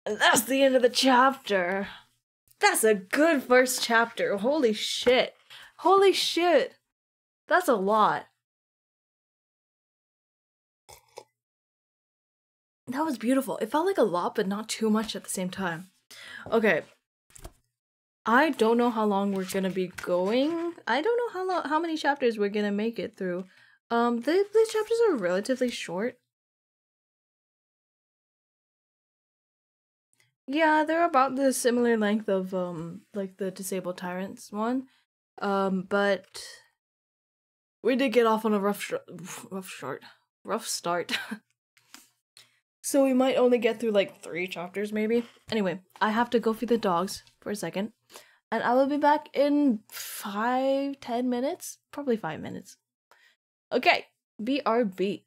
And that's the end of the chapter. That's a good first chapter. Holy shit. Holy shit. That's a lot. That was beautiful. It felt like a lot, but not too much at the same time. Okay. I don't know how long we're gonna be going. I don't know how many chapters we're gonna make it through. These chapters are relatively short. Yeah, they're about the similar length of like the Disabled Tyrants one. But we did get off on a rough start. rough start. So we might only get through like 3 chapters maybe. Anyway, I have to go feed the dogs for a second. And I will be back in 5-10 minutes. Probably 5 minutes. Okay, BRB.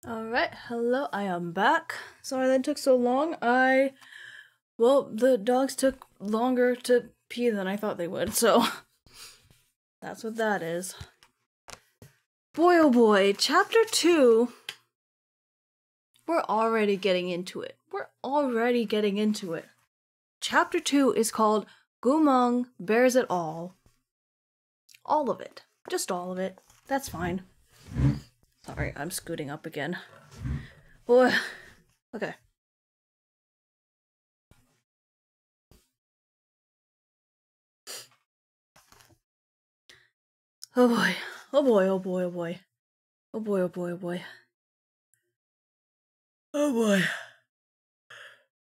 Alright, hello, I am back. Sorry that took so long. Well, the dogs took longer to pee than I thought they would, so that's what that is. Boy oh boy, chapter 2. We're already getting into it. Chapter 2 is called Gumong Bears It All. All of it. Just all of it. That's fine. Sorry, I'm scooting up again. Boy. Okay. Oh boy. Oh boy, oh boy, oh boy. Oh boy, oh boy, oh boy. Oh boy.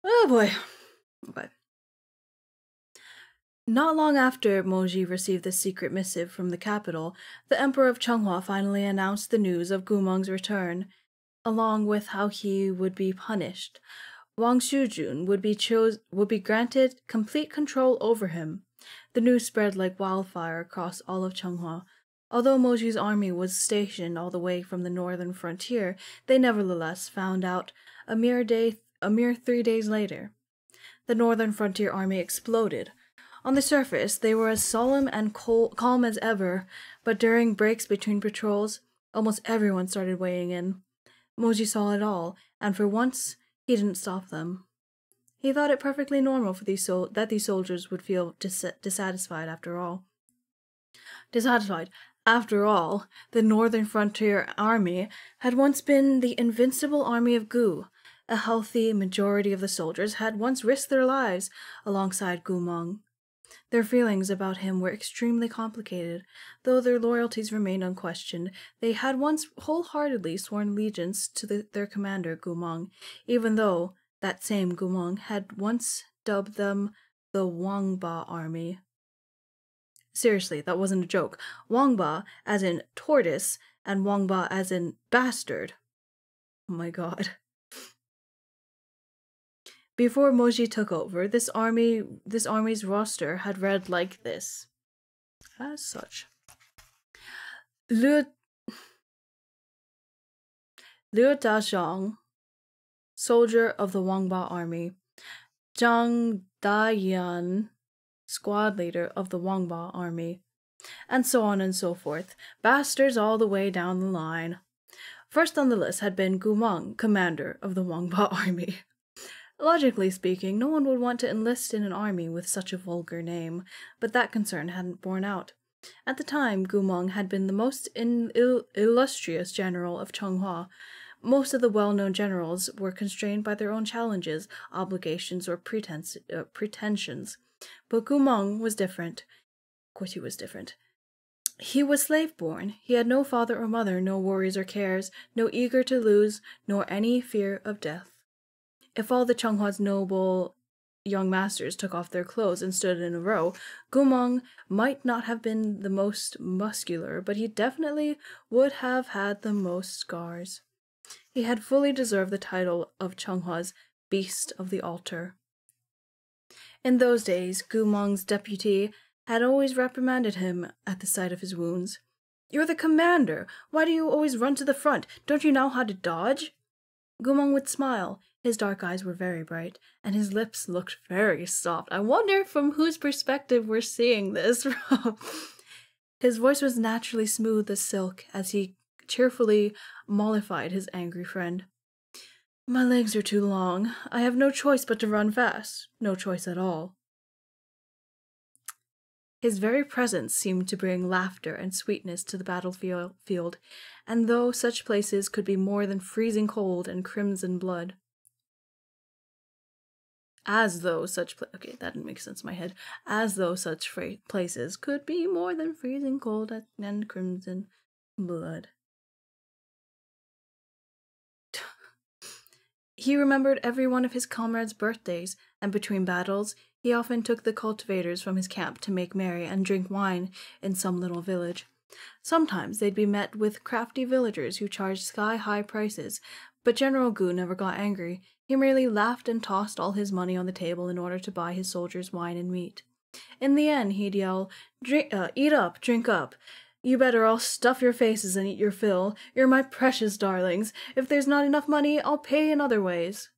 Oh boy. Okay. Not long after Moji received the secret missive from the capital, the Emperor of Chunghua finally announced the news of Gumong's return, along with how he would be punished. Wang Shujun would be granted complete control over him. The news spread like wildfire across all of Chunghua. Although Moji's army was stationed all the way from the northern frontier, they nevertheless found out a mere 3 days later. The northern frontier army exploded. On the surface, they were as solemn and calm as ever, but during breaks between patrols, almost everyone started weighing in. Moji saw it all, and for once, he didn't stop them. He thought it perfectly normal for that these soldiers would feel dissatisfied after all. After all, the Northern Frontier Army had once been the invincible army of Gu. A healthy majority of the soldiers had once risked their lives alongside Gumong. Their feelings about him were extremely complicated. Though their loyalties remained unquestioned, they had once wholeheartedly sworn allegiance to their commander, Gumong, even though that same Gumong had once dubbed them the Wangba Army. Seriously, that wasn't a joke. Wangba as in tortoise, and Wangba as in bastard. Oh my god. Before Moji took over, this army's roster had read like this. As such. Liu Dazhong, soldier of the Wangba army. Zhang Dayan, squad leader of the Wangba army. And so on and so forth. Bastards all the way down the line. First on the list had been Gumong, commander of the Wangba army. Logically speaking, no one would want to enlist in an army with such a vulgar name, but that concern hadn't borne out. At the time, Gumong had been the most illustrious general of Chonghua. Most of the well-known generals were constrained by their own challenges, obligations, or pretensions. But Gumong was different. Of course he was different. He was slave-born. He had no father or mother, no worries or cares, no eager to lose, nor any fear of death. If all the Chonghua's noble young masters took off their clothes and stood in a row, Gumong might not have been the most muscular, but he definitely would have had the most scars. He had fully deserved the title of Chonghua's Beast of the Altar. In those days, Gumong's deputy had always reprimanded him at the sight of his wounds. "You're the commander! Why do you always run to the front? Don't you know how to dodge?" Gumong would smile. His dark eyes were very bright, and his lips looked very soft. I wonder from whose perspective we're seeing this from. His voice was naturally smooth as silk as he cheerfully mollified his angry friend. "My legs are too long. I have no choice but to run fast. No choice at all." His very presence seemed to bring laughter and sweetness to the battlefield, and though such places could be more than freezing cold and crimson blood. Okay, that didn't make sense in my head. As though such places could be more than freezing cold and crimson blood. He remembered every one of his comrades' birthdays, and between battles, he often took the cultivators from his camp to make merry and drink wine in some little village. Sometimes they'd be met with crafty villagers who charged sky-high prices, but General Gu never got angry. He merely laughed and tossed all his money on the table in order to buy his soldiers wine and meat. In the end, he'd yell, "Eat up, drink up," You better all stuff your faces and eat your fill. You're my precious darlings. If there's not enough money, I'll pay in other ways.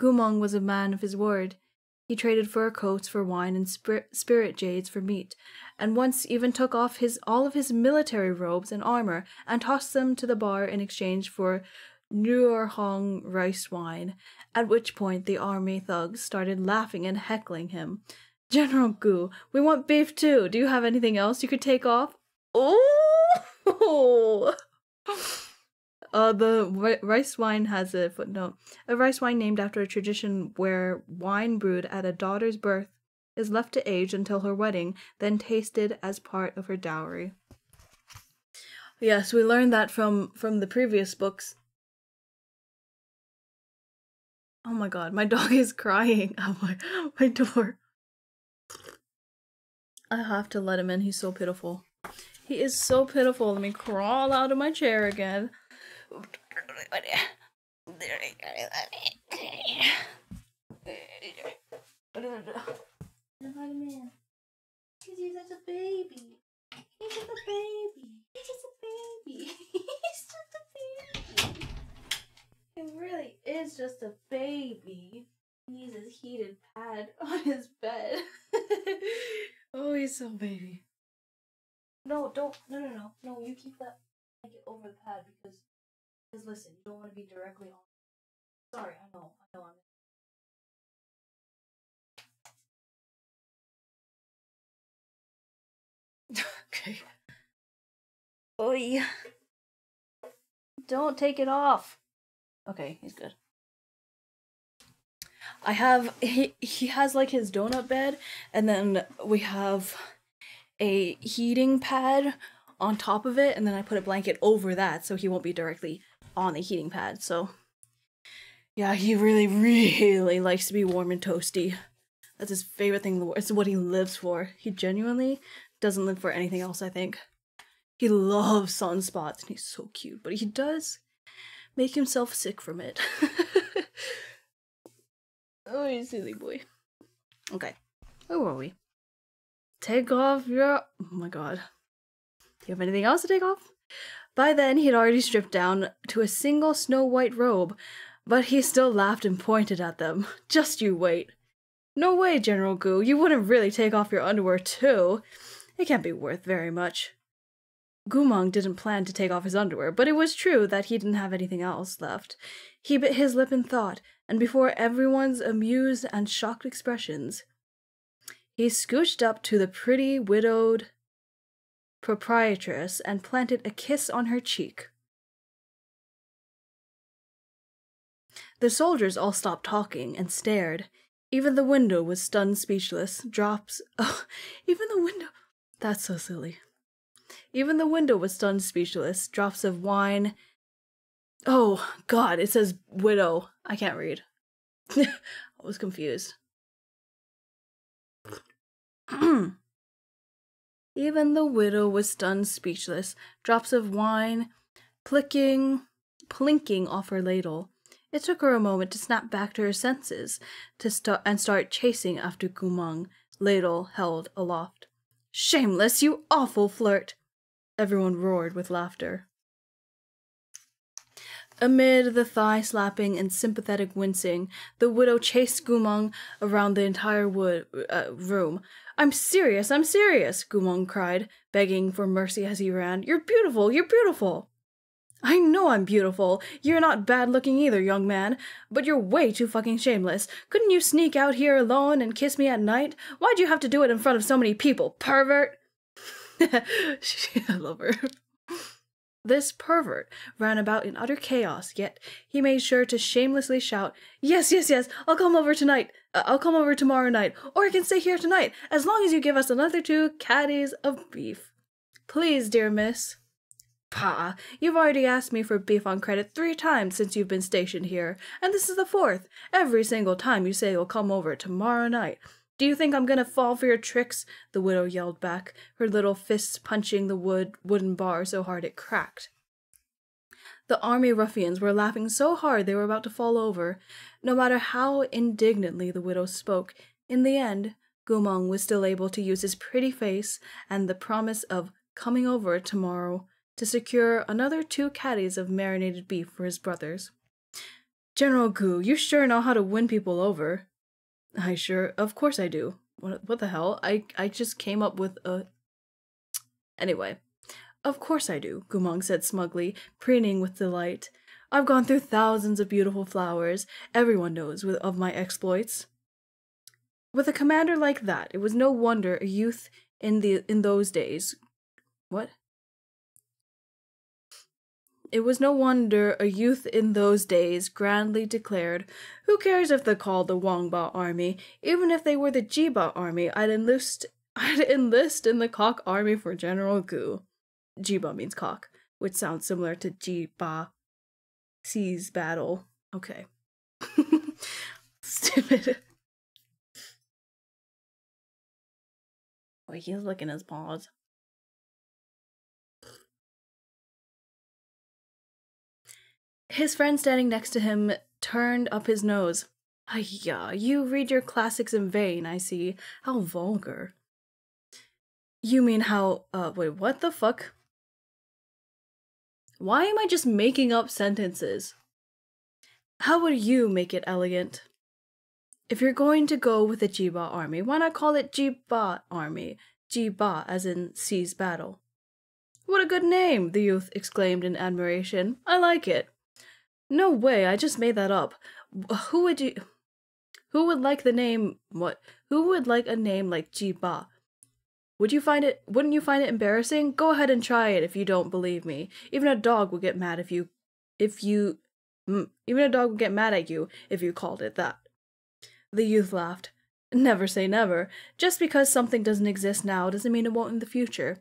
Gumong was a man of his word. He traded fur coats for wine and spirit jades for meat, and once even took off all of his military robes and armor and tossed them to the bar in exchange for Nuerhong rice wine, at which point the army thugs started laughing and heckling him. General Gu, we want beef too. Do you have anything else you could take off? Oh! The rice wine has a footnote. A rice wine named after a tradition where wine brewed at a daughter's birth is left to age until her wedding, then tasted as part of her dowry. Yes, we learned that from the previous books. Oh my god, my dog is crying at my door. I have to let him in, he's so pitiful. He is so pitiful. Let me crawl out of my chair again. Invite him in. He's just a baby. He's just a baby. He's just a baby. He's just a baby. He really is just a baby. He needs his heated pad on his bed. Oh, he's so baby. No, don't. No. No, you keep that blanket over the pad because listen, you don't want to be directly on. Sorry, I know I'm. Okay. Oi. Don't take it off. Okay, he's good. He has like his donut bed, and then we have a heating pad on top of it, and then I put a blanket over that so he won't be directly on the heating pad. So yeah, he really likes to be warm and toasty. That's his favorite thing in the world. It's what he lives for. He genuinely doesn't live for anything else, I think. He loves sunspots and he's so cute, but he does make himself sick from it. Oh, you silly boy. Okay, where were we? Take off your... Oh my god. Do you have anything else to take off? By then, he'd already stripped down to a single snow-white robe, but he still laughed and pointed at them. Just you wait. No way, General Gu, you wouldn't really take off your underwear too. It can't be worth very much. Gumong didn't plan to take off his underwear, but it was true that he didn't have anything else left. He bit his lip in thought, and before everyone's amused and shocked expressions, he scooched up to the pretty widowed proprietress and planted a kiss on her cheek. The soldiers all stopped talking and stared. Even the window was stunned speechless. Even the window... That's so silly. Even the window was stunned speechless. Drops of wine... Oh, God, it says widow. I can't read. I was confused. Even the widow was stunned speechless. Drops of wine plinking off her ladle. It took her a moment to snap back to her senses and start chasing after Gumong, ladle held aloft. Shameless, you awful flirt! Everyone roared with laughter. Amid the thigh-slapping and sympathetic wincing, the widow chased Gumong around the entire room. I'm serious, Gumong cried, begging for mercy as he ran. You're beautiful, you're beautiful! I know I'm beautiful. You're not bad-looking either, young man, but you're way too fucking shameless. Couldn't you sneak out here alone and kiss me at night? Why'd you have to do it in front of so many people, pervert? I love her. This pervert ran about in utter chaos, yet he made sure to shamelessly shout, Yes, I'll come over tonight. I'll come over tomorrow night, or I can stay here tonight, as long as you give us another 2 caddies of beef. Please, dear miss. Pah, you've already asked me for beef on credit 3 times since you've been stationed here, and this is the 4th. Every single time you say you'll come over tomorrow night. Do you think I'm gonna fall for your tricks? The widow yelled back, her little fists punching the wooden bar so hard it cracked. The army ruffians were laughing so hard they were about to fall over. No matter how indignantly the widow spoke, in the end, Gumong was still able to use his pretty face and the promise of coming over tomorrow to secure another 2 caddies of marinated beef for his brothers. General Gu, you sure know how to win people over. Of course I do. What the hell? I just came up with a... Anyway. Of course I do, Gumong said smugly, preening with delight. I've gone through thousands of beautiful flowers. Everyone knows of my exploits. With a commander like that, it was no wonder a youth in those days... What? It was no wonder a youth in those days grandly declared, "Who cares if they're called the Wangba army? Even if they were the Jiba army, I'd enlist in the cock army for General Gu." Jiba means cock, which sounds similar to Jiba, seize battle. Okay. Stupid. Oh, he's licking his paws. His friend standing next to him turned up his nose. "Ayya, you read your classics in vain, I see. How vulgar." "You mean how, wait, what the fuck? Why am I just making up sentences? How would you make it elegant? If you're going to go with the Jiba army, why not call it Jiba army? Jiba as in seize battle." "What a good name!" the youth exclaimed in admiration. "I like it." "No way, I just made that up. Who would like the name, what? Who would like a name like Jiba? Wouldn't you find it embarrassing? Go ahead and try it if you don't believe me. Even a dog would get mad even a dog would get mad at you if you called it that." The youth laughed. "Never say never. Just because something doesn't exist now doesn't mean it won't in the future.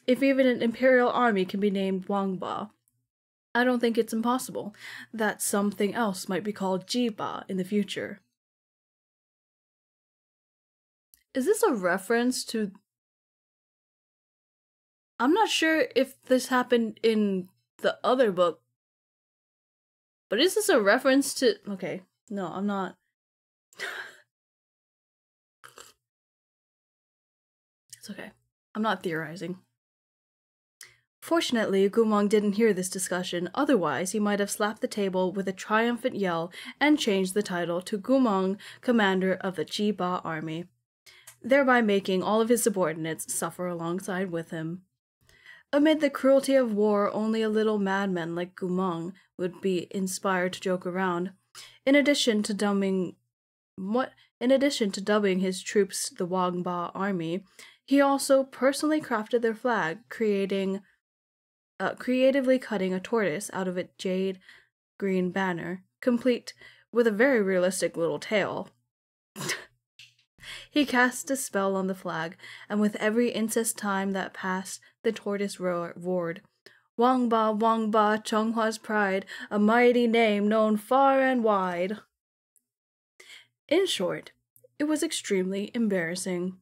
If even an imperial army can be named Wangba, I don't think it's impossible that something else might be called Jiba in the future." Is this a reference to... I'm not sure if this happened in the other book, but is this a reference to... Okay, no, I'm not. It's okay. I'm not theorizing. Fortunately, Gumong didn't hear this discussion, otherwise he might have slapped the table with a triumphant yell and changed the title to Gumong, Commander of the Jiba Army, thereby making all of his subordinates suffer alongside with him. Amid the cruelty of war, only a little madman like Gumong would be inspired to joke around. In addition to dubbing his troops the Wangba Army, he also personally crafted their flag, creatively cutting a tortoise out of a jade green banner, complete with a very realistic little tail. He cast a spell on the flag, and with every incest time that passed, the tortoise roared, "Wangba, Wangba, Chonghwa's pride, a mighty name known far and wide." In short, it was extremely embarrassing.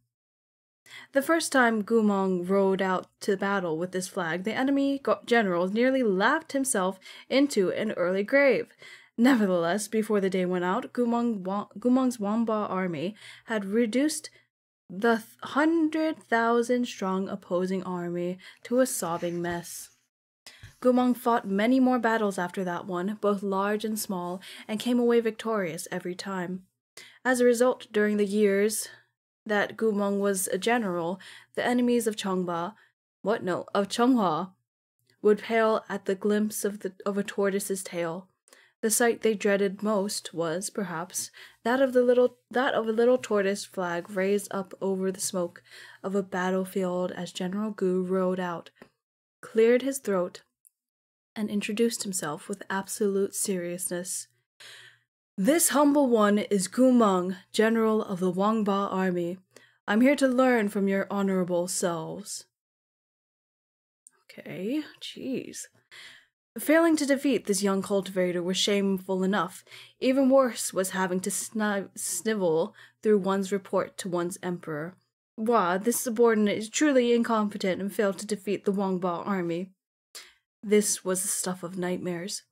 The first time Gumong rode out to battle with this flag, the enemy general nearly laughed himself into an early grave. Nevertheless, before the day went out, Gumong's Wamba army had reduced the 100,000-strong opposing army to a sobbing mess. Gumong fought many more battles after that one, both large and small, and came away victorious every time. As a result, during the years that Gumong was a general, the enemies of Chonghua would pale at the glimpse of a tortoise's tail. The sight they dreaded most was, perhaps, that of a little tortoise flag raised up over the smoke of a battlefield as General Gu rode out, cleared his throat, and introduced himself with absolute seriousness. "This humble one is Gumong, General of the Wangba Army. I'm here to learn from your honorable selves." Okay, jeez. Failing to defeat this young cultivator was shameful enough. Even worse was having to snivel through one's report to one's emperor. Wah, this subordinate is truly incompetent and failed to defeat the Wangba army. This was the stuff of nightmares.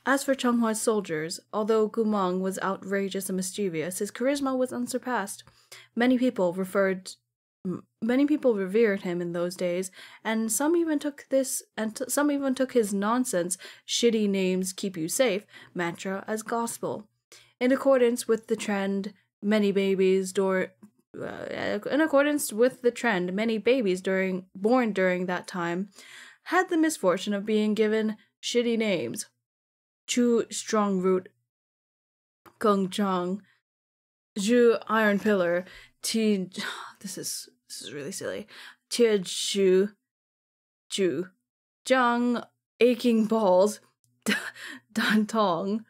As for Chenghua's soldiers, although Gumong was outrageous and mischievous, his charisma was unsurpassed. Many people revered him in those days, and some even took his nonsense "shitty names keep you safe" mantra as gospel. In accordance with the trend, many babies born during that time had the misfortune of being given shitty names. Chu Strong Root, Geng Zhang, Zhu Iron Pillar, Ti. This is really silly. Tia Zhu, Zhang Aching Balls, Dan Tong.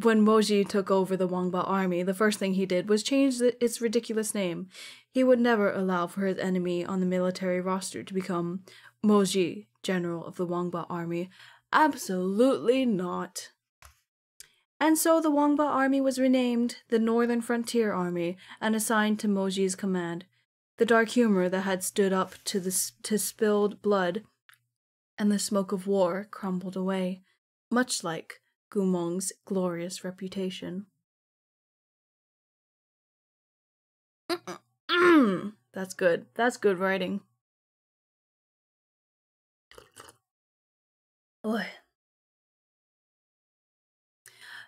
When Moji took over the Wangba army, the first thing he did was change its ridiculous name. He would never allow for his enemy on the military roster to become Moji, general of the Wangba army. Absolutely not. And so the Wangba army was renamed the Northern Frontier Army and assigned to Moji's command. The dark humor that had stood up to spilled blood and the smoke of war crumbled away, much like Gumong's glorious reputation. That's good. That's good writing. Oy.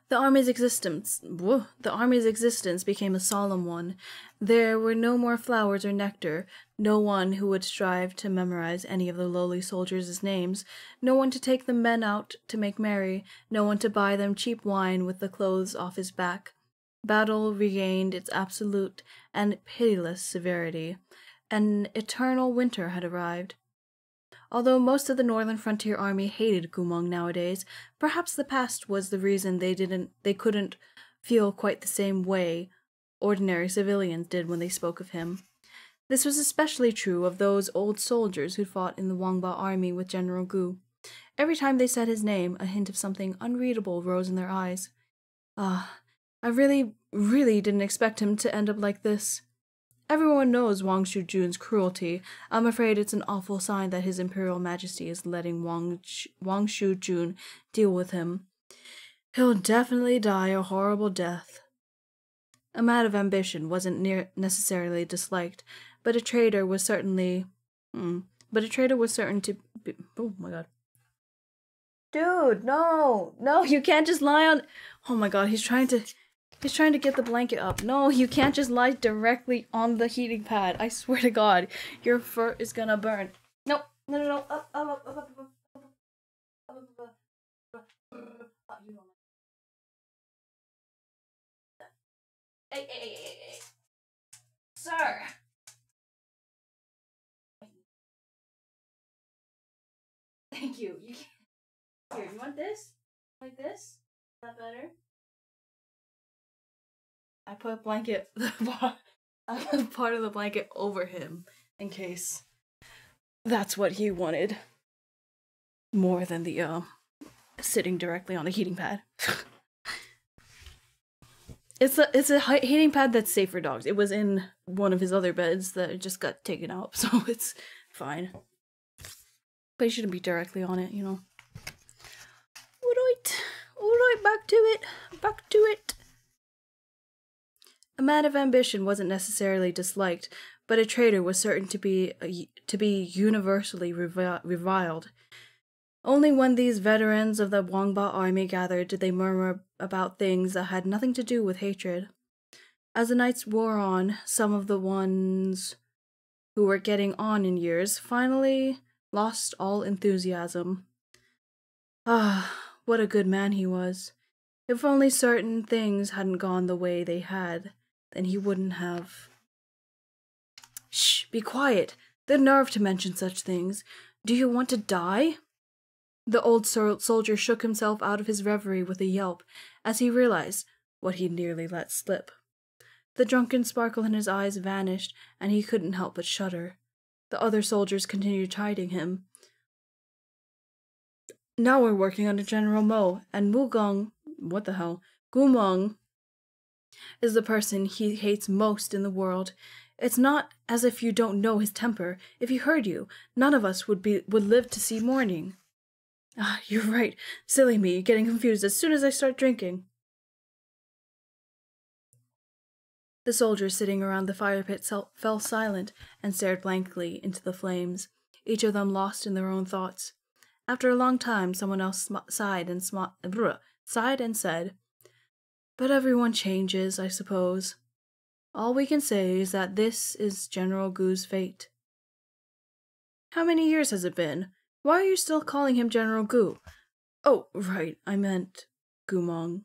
The army's existence became a solemn one. There were no more flowers or nectar, no one who would strive to memorize any of the lowly soldiers' names, no one to take the men out to make merry, no one to buy them cheap wine with the clothes off his back. Battle regained its absolute and pitiless severity. An eternal winter had arrived. Although most of the Northern Frontier Army hated Gumong nowadays, perhaps the past was the reason they couldn't feel quite the same way ordinary civilians did when they spoke of him. This was especially true of those old soldiers who fought in the Wangba army with General Gu. Every time they said his name, a hint of something unreadable rose in their eyes. I really didn't expect him to end up like this. Everyone knows Wang Shujun's cruelty. I'm afraid it's an awful sign that His Imperial Majesty is letting Wang Shujun deal with him. He'll definitely die a horrible death. A man of ambition wasn't necessarily disliked, but a traitor was certain to be. Oh my god. Dude, no, you can't just lie on. Oh my god, he's trying to get the blanket up. No, you can't just lie directly on the heating pad. I swear to God, your fur is gonna burn. No. Up. Hey. Sir. Thank you. Here, you want this? Like this? Is that better? I put part of the blanket over him in case that's what he wanted more than the sitting directly on the heating pad. It's a heating pad that's safe for dogs. It was in one of his other beds that just got taken out, so it's fine. But he shouldn't be directly on it, you know. Alright, back to it. A man of ambition wasn't necessarily disliked, but a traitor was certain to be universally reviled. Only when these veterans of the Wangba army gathered did they murmur about things that had nothing to do with hatred. As the nights wore on, some of the ones who were getting on in years finally lost all enthusiasm. What a good man he was. If only certain things hadn't gone the way they had, then he wouldn't have. Shh, be quiet. The nerve to mention such things. Do you want to die? The old soldier shook himself out of his reverie with a yelp as he realized what he'd nearly let slip. The drunken sparkle in his eyes vanished, and he couldn't help but shudder. The other soldiers continued chiding him. Now we're working under General Mo, and Gumong is the person he hates most in the world. It's not as if you don't know his temper. If he heard you, none of us would live to see morning. Ah, you're right. Silly me, getting confused as soon as I start drinking. The soldiers sitting around the fire pit fell silent and stared blankly into the flames, each of them lost in their own thoughts. After a long time, someone else sighed and said, "But everyone changes, I suppose. All we can say is that this is General Gu's fate." "How many years has it been? Why are you still calling him General Gu?" "Oh, right, I meant Gumong."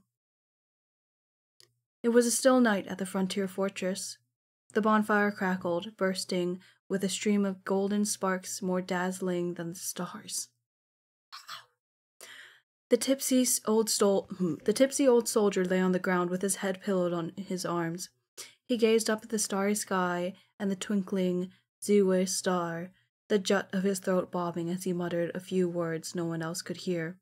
It was a still night at the frontier fortress. The bonfire crackled, bursting with a stream of golden sparks more dazzling than the stars. The tipsy old soldier lay on the ground with his head pillowed on his arms. He gazed up at the starry sky and the twinkling Ziwe star, the jut of his throat bobbing as he muttered a few words no one else could hear.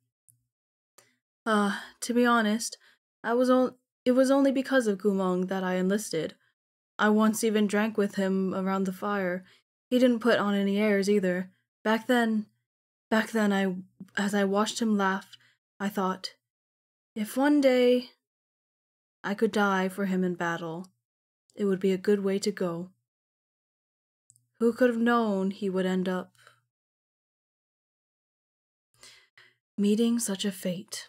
To be honest, it was only because of Gumong that I enlisted. I once even drank with him around the fire. He didn't put on any airs either. Back then, as I watched him laugh, I thought, if one day I could die for him in battle, it would be a good way to go. Who could have known he would end up meeting such a fate?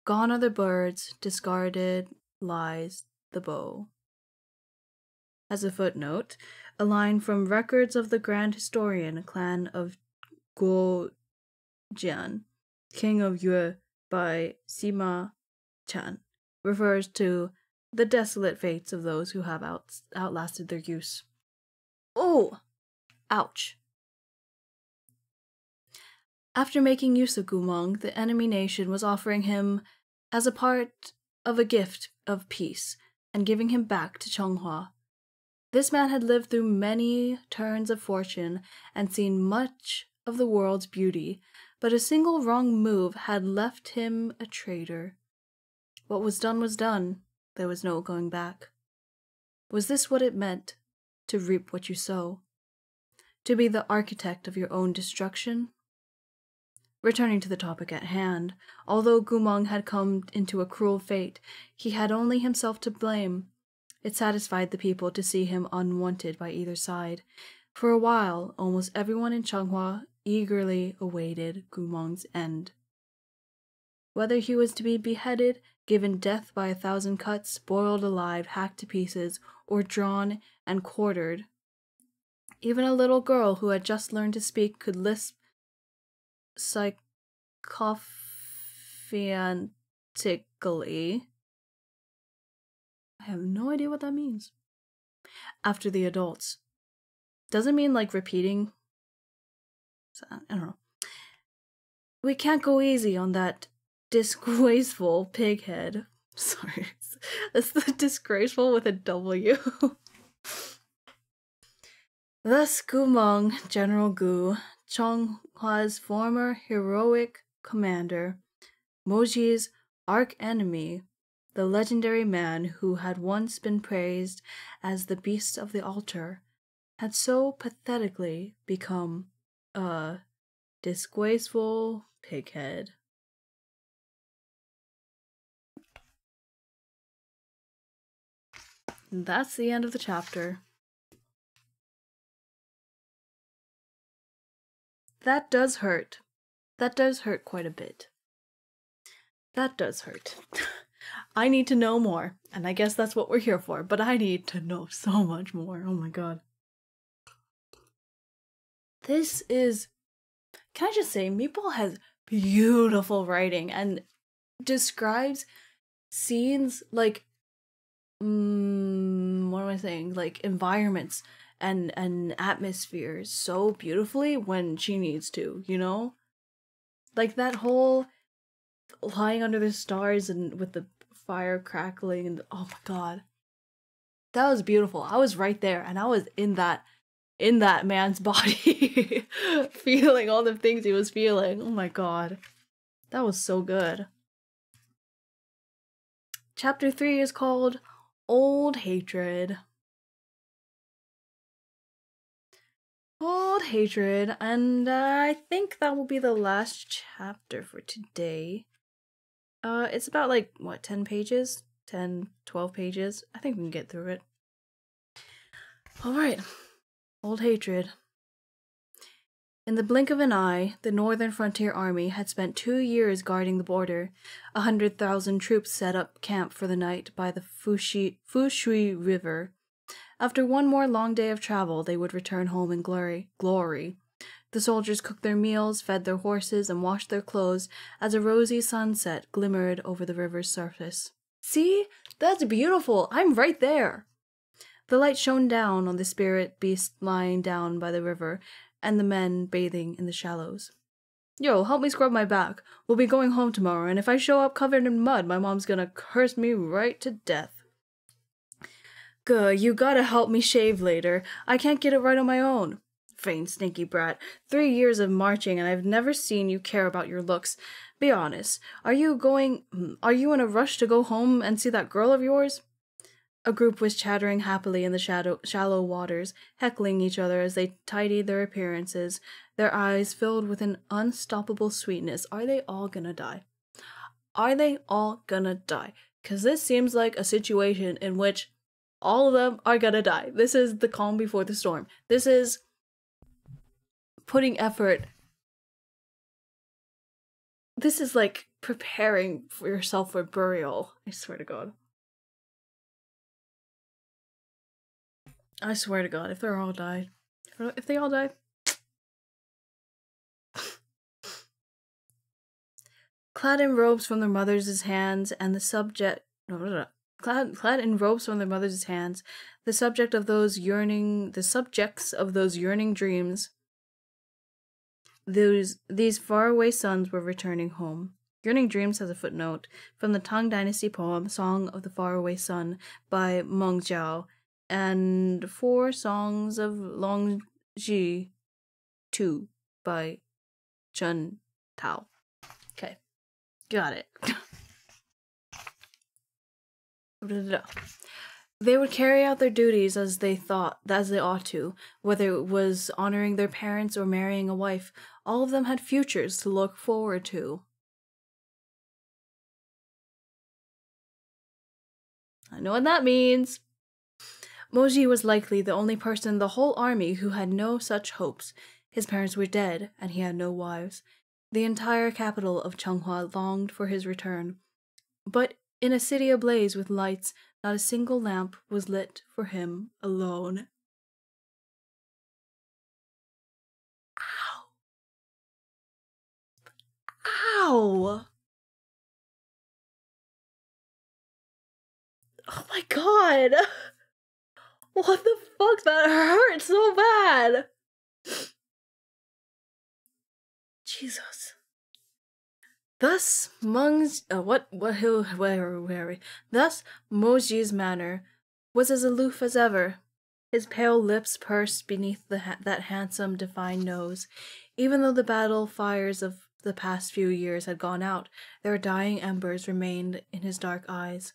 Gone are the birds, discarded lies the bow. As a footnote, a line from Records of the Grand Historian, clan of Guo Jian, king of Yue by Sima Chan, refers to the desolate fates of those who have outlasted their use. Oh! Ouch. After making use of Gumong, the enemy nation was offering him as a part of a gift of peace and giving him back to Chonghua. This man had lived through many turns of fortune and seen much of the world's beauty, but a single wrong move had left him a traitor. What was done was done. There was no going back. Was this what it meant to reap what you sow? To be the architect of your own destruction? Returning to the topic at hand, although Gumong had come into a cruel fate, he had only himself to blame. It satisfied the people to see him unwanted by either side. For a while, almost everyone in Changhua eagerly awaited Gumong's end. Whether he was to be beheaded, given death by 1,000 cuts, boiled alive, hacked to pieces, or drawn and quartered. Even a little girl who had just learned to speak could lisp psychophantically. I have no idea what that means. After the adults. Doesn't mean like repeating. I don't know. We can't go easy on that disgraceful pighead. Sorry. That's the disgraceful with a W. Thus Gumong, General Gu, Chonghua's former heroic commander, Moji's arch-enemy, the legendary man who had once been praised as the beast of the altar, had so pathetically become a disgraceful pighead. And that's the end of the chapter. That does hurt. That does hurt quite a bit. That does hurt. I need to know more, and I guess that's what we're here for, but I need to know so much more. Oh my god. This is... Can I just say, Meatball has beautiful writing and describes scenes like... what am I saying? Like, environments and atmospheres so beautifully when she needs to, you know? Like that whole lying under the stars and with the fire crackling and oh my god. That was beautiful. I was right there and I was in that man's body feeling all the things he was feeling. Oh my god. That was so good. Chapter 3 is called Old Hatred. Old Hatred, and I think that will be the last chapter for today. It's about like, what, 10 pages? 10, 12 pages? I think we can get through it. Alright. Old Hatred. In the blink of an eye, the Northern Frontier Army had spent 2 years guarding the border. 100,000 troops set up camp for the night by the Fushui River. After one more long day of travel, they would return home in glory. The soldiers cooked their meals, fed their horses, and washed their clothes as a rosy sunset glimmered over the river's surface. See? That's beautiful! I'm right there! The light shone down on the spirit beast lying down by the river, and the men bathing in the shallows. Yo, help me scrub my back. We'll be going home tomorrow, and if I show up covered in mud, my mom's gonna curse me right to death. Good, you gotta help me shave later. I can't get it right on my own. Vain stinky brat. 3 years of marching, and I've never seen you care about your looks. Be honest, are you in a rush to go home and see that girl of yours? A group was chattering happily in the shallow waters, heckling each other as they tidied their appearances, their eyes filled with an unstoppable sweetness. Are they all gonna die? Are they all gonna die? Because this seems like a situation in which all of them are gonna die. This is the calm before the storm. This is putting effort. This is like preparing for yourself for burial. I swear to God. I swear to God, if they all died. If they all died. Clad in robes from their mothers' hands and the subject... Clad in robes from their mothers' hands, the subjects of those yearning dreams, these faraway sons were returning home. Yearning Dreams has a footnote from the Tang Dynasty poem Song of the Faraway Sun by Meng Jiao, and 4 Songs of Longji 2 by Chun Tao. Okay, got it. They would carry out their duties as they ought to, whether it was honoring their parents or marrying a wife. All of them had futures to look forward to. I know what that means. Moji was likely the only person in the whole army who had no such hopes. His parents were dead, and he had no wives. The entire capital of Changhua longed for his return. But in a city ablaze with lights, not a single lamp was lit for him alone. Ow! Ow! Oh my God! What the fuck? That hurt so bad! Jesus. Thus, Thus, Moji's manner was as aloof as ever. His pale lips pursed beneath that handsome, defined nose. Even though the battle fires of the past few years had gone out, their dying embers remained in his dark eyes.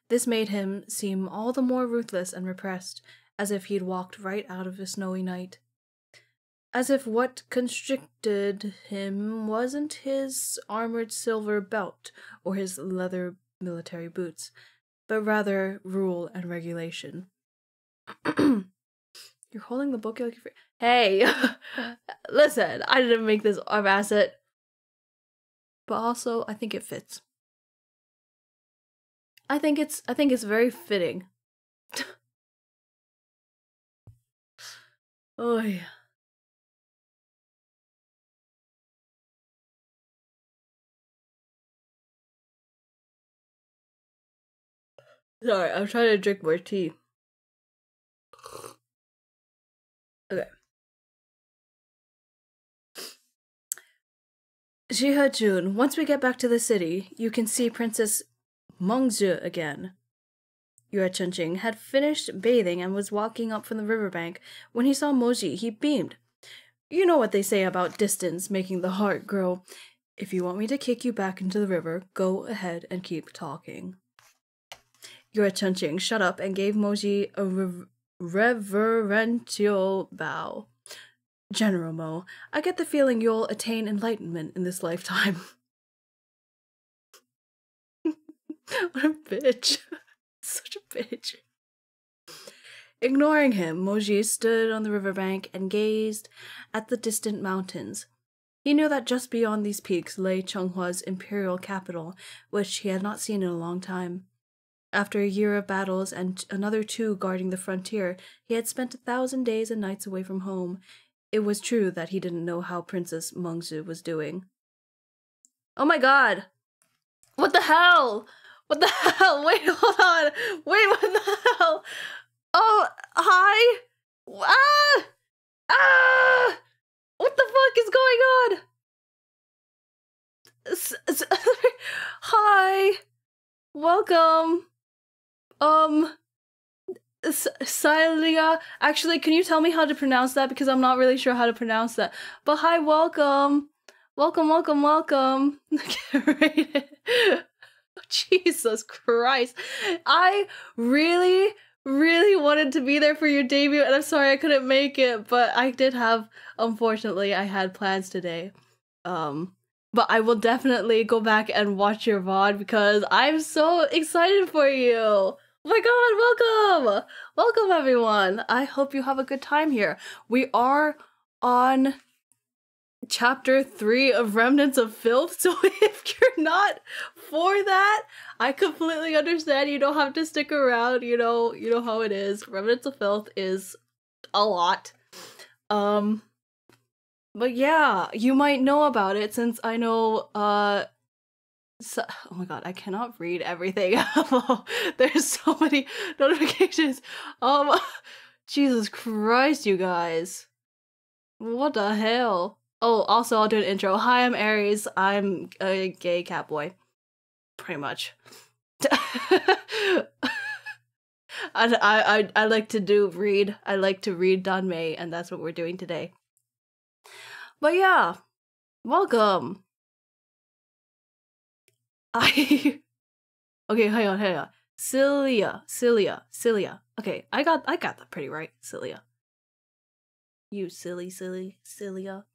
This made him seem all the more ruthless and repressed, as if he'd walked right out of a snowy night. As if what constricted him wasn't his armored silver belt or his leather military boots, but rather rule and regulation. You're holding the book like you're... Hey! Listen, I didn't make this arm asset. But also, I think it fits. I think it's very fitting. Oh yeah. Sorry, I'm trying to drink more tea. Okay. Jihajun, once we get back to the city, you can see Princess Mengzhi again. Yue Chunqing had finished bathing and was walking up from the riverbank. When he saw Moji, he beamed. You know what they say about distance making the heart grow. If you want me to kick you back into the river, go ahead and keep talking. Yue Chunqing shut up and gave Moji a reverential bow. General Mo, I get the feeling you'll attain enlightenment in this lifetime. What a bitch. Such a bitch. Ignoring him, Moji stood on the riverbank and gazed at the distant mountains. He knew that just beyond these peaks lay Chenghua's imperial capital, which he had not seen in a long time. After a year of battles and another 2 guarding the frontier, he had spent 1,000 days and nights away from home. It was true that he didn't know how Princess Mengzu was doing. Oh my god! What the hell? What the hell? Wait, hold on! Wait, what the hell? Oh, hi! Ah! Ah! What the fuck is going on? Hi! Welcome! Silia. Actually, can you tell me how to pronounce that? Because I'm not really sure how to pronounce that. But hi, welcome! Welcome, welcome, welcome! Jesus Christ. I really wanted to be there for your debut, and I'm sorry I couldn't make it, but I did have, unfortunately, I had plans today. But I will definitely go back and watch your VOD because I'm so excited for you! Oh my god, welcome! Welcome, everyone! I hope you have a good time here. We are on Chapter 3 of Remnants of Filth, so if you're not for that, I completely understand. You don't have to stick around, you know how it is. Remnants of Filth is a lot. But yeah, you might know about it since I know, oh my god, I cannot read everything. There's so many notifications. Jesus Christ, you guys. What the hell? Oh, also, I'll do an intro. Hi, I'm Aries. I'm a gay catboy. Pretty much. I like to read. I like to read Danmei, and that's what we're doing today. But yeah, welcome. Okay, hang on. Cilia. Okay, I got that pretty right. Cilia. You silly Cilia.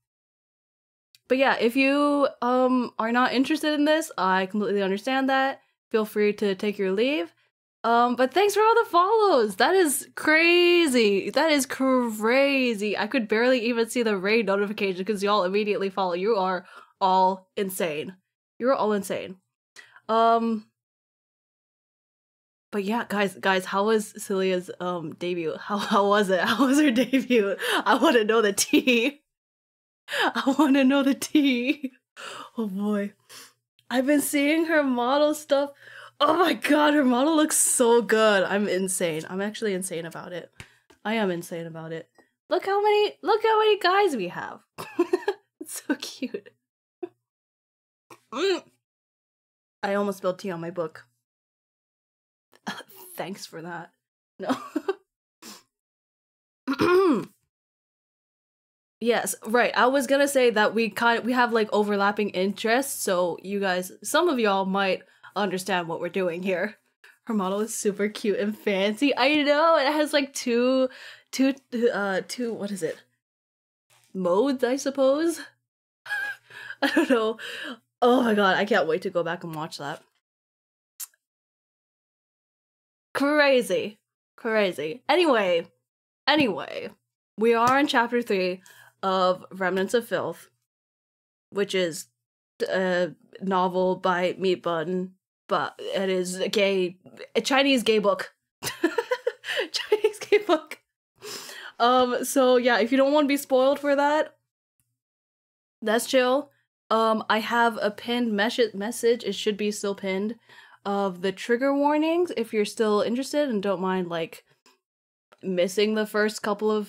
But yeah, if you are not interested in this, I completely understand that. Feel free to take your leave. But thanks for all the follows. That is crazy. That is crazy. I could barely even see the raid notification because y'all immediately follow. You are all insane. You're all insane. But yeah, guys, how was Celia's debut? How was it? How was her debut? I want to know the tea. I want to know the tea. Oh boy. I've been seeing her model stuff. Oh my god, her model looks so good. I'm insane. I'm actually insane about it. I am insane about it. Look how many guys we have. It's so cute. I almost spilled tea on my book. Thanks for that. No. Yes, right. I was gonna say that we have like overlapping interests, so you guys, some of y'all might understand what we're doing here. Her model is super cute and fancy. I know, it has like two what is it? Modes, I suppose? I don't know. Oh my god, I can't wait to go back and watch that. Crazy. Anyway, we are in chapter 3 of Remnants of Filth, which is a novel by Meat Bun, but it is a Chinese gay book. Chinese gay book. So yeah, if you don't want to be spoiled for that, that's chill. I have a pinned message, it should be still pinned, of the trigger warnings if you're still interested and don't mind like missing the first 2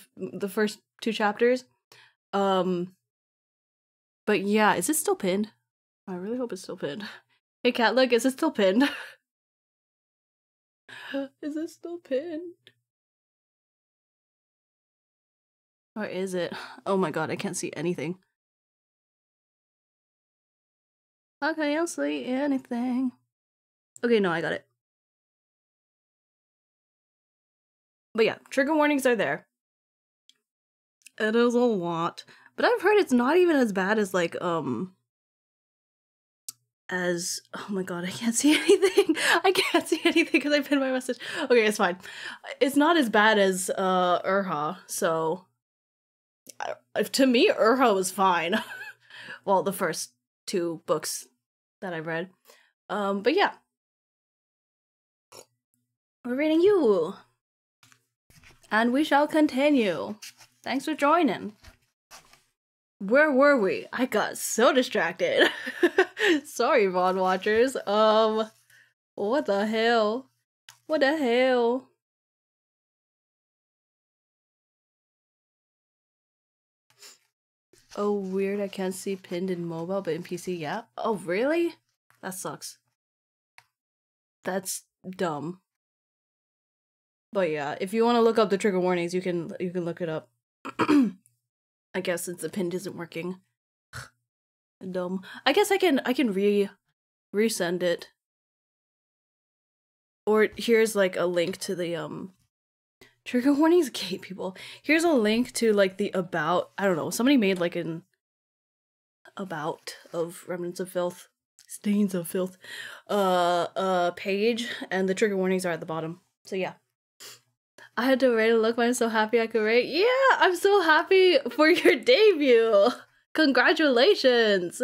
chapters. But yeah, is it still pinned? I really hope it's still pinned. Hey cat, look, is it still pinned? Is it still pinned? Or is it? Oh my god, I can't see anything. I can't see anything. Okay, no, I got it. But yeah, trigger warnings are there. It is a lot. But I've heard it's not even as bad as, like, as, oh my god, I can't see anything. I can't see anything because I pinned my message. Okay, it's fine. It's not as bad as, Urha, so... to me, Urha was fine. Well, the first 2 books that I've read. But yeah. We're reading you. And we shall continue. Thanks for joining. Where were we? I got so distracted. Sorry, VOD watchers. What the hell? What the hell? Oh, weird. I can't see pinned in mobile, but in PC, yeah. Oh, really? That sucks. That's dumb. But yeah, if you want to look up the trigger warnings, you can look it up. I guess since the pinned isn't working. Dumb. I guess I can resend it. Or here's like a link to the trigger warnings, gay people. Here's a link to like the about, I don't know, somebody made like an about of Remnants of Filth, Stains of Filth page, and the trigger warnings are at the bottom. So yeah. I had to rate a look, but I'm so happy I could rate. Yeah, I'm so happy for your debut. Congratulations.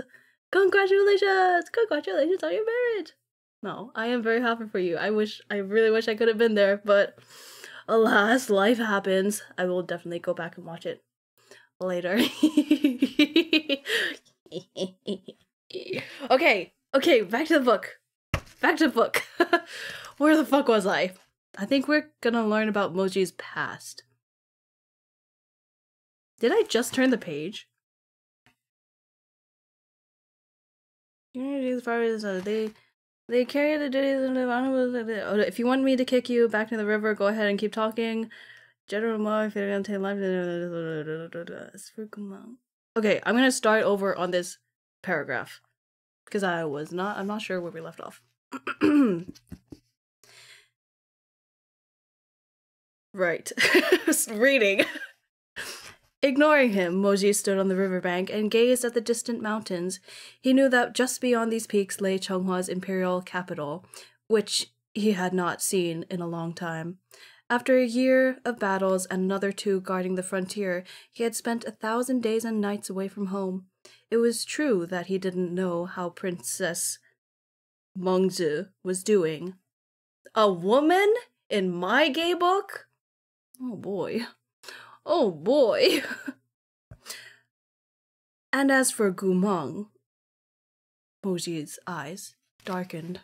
Congratulations. Congratulations on your marriage. No, I am very happy for you. I really wish I could have been there, but alas, life happens. I will definitely go back and watch it later. Okay, back to the book. Back to the book. Where the fuck was I? I think we're gonna learn about Moji's past. Did I just turn the page? They carry the duties of the animals. If you want me to kick you back to the river, go ahead and keep talking. General Mo, if you're gonna take life. Okay, I'm gonna start over on this paragraph because I'm not sure where we left off. Right. Reading. Ignoring him, Moji stood on the riverbank and gazed at the distant mountains. He knew that just beyond these peaks lay Chenghua's imperial capital, which he had not seen in a long time. After a year of battles and another 2 guarding the frontier, he had spent 1,000 days and nights away from home. It was true that he didn't know how Princess Mengzi was doing. A woman in my gay book? Oh boy. Oh boy. And as for Gumeng, Moji's eyes darkened.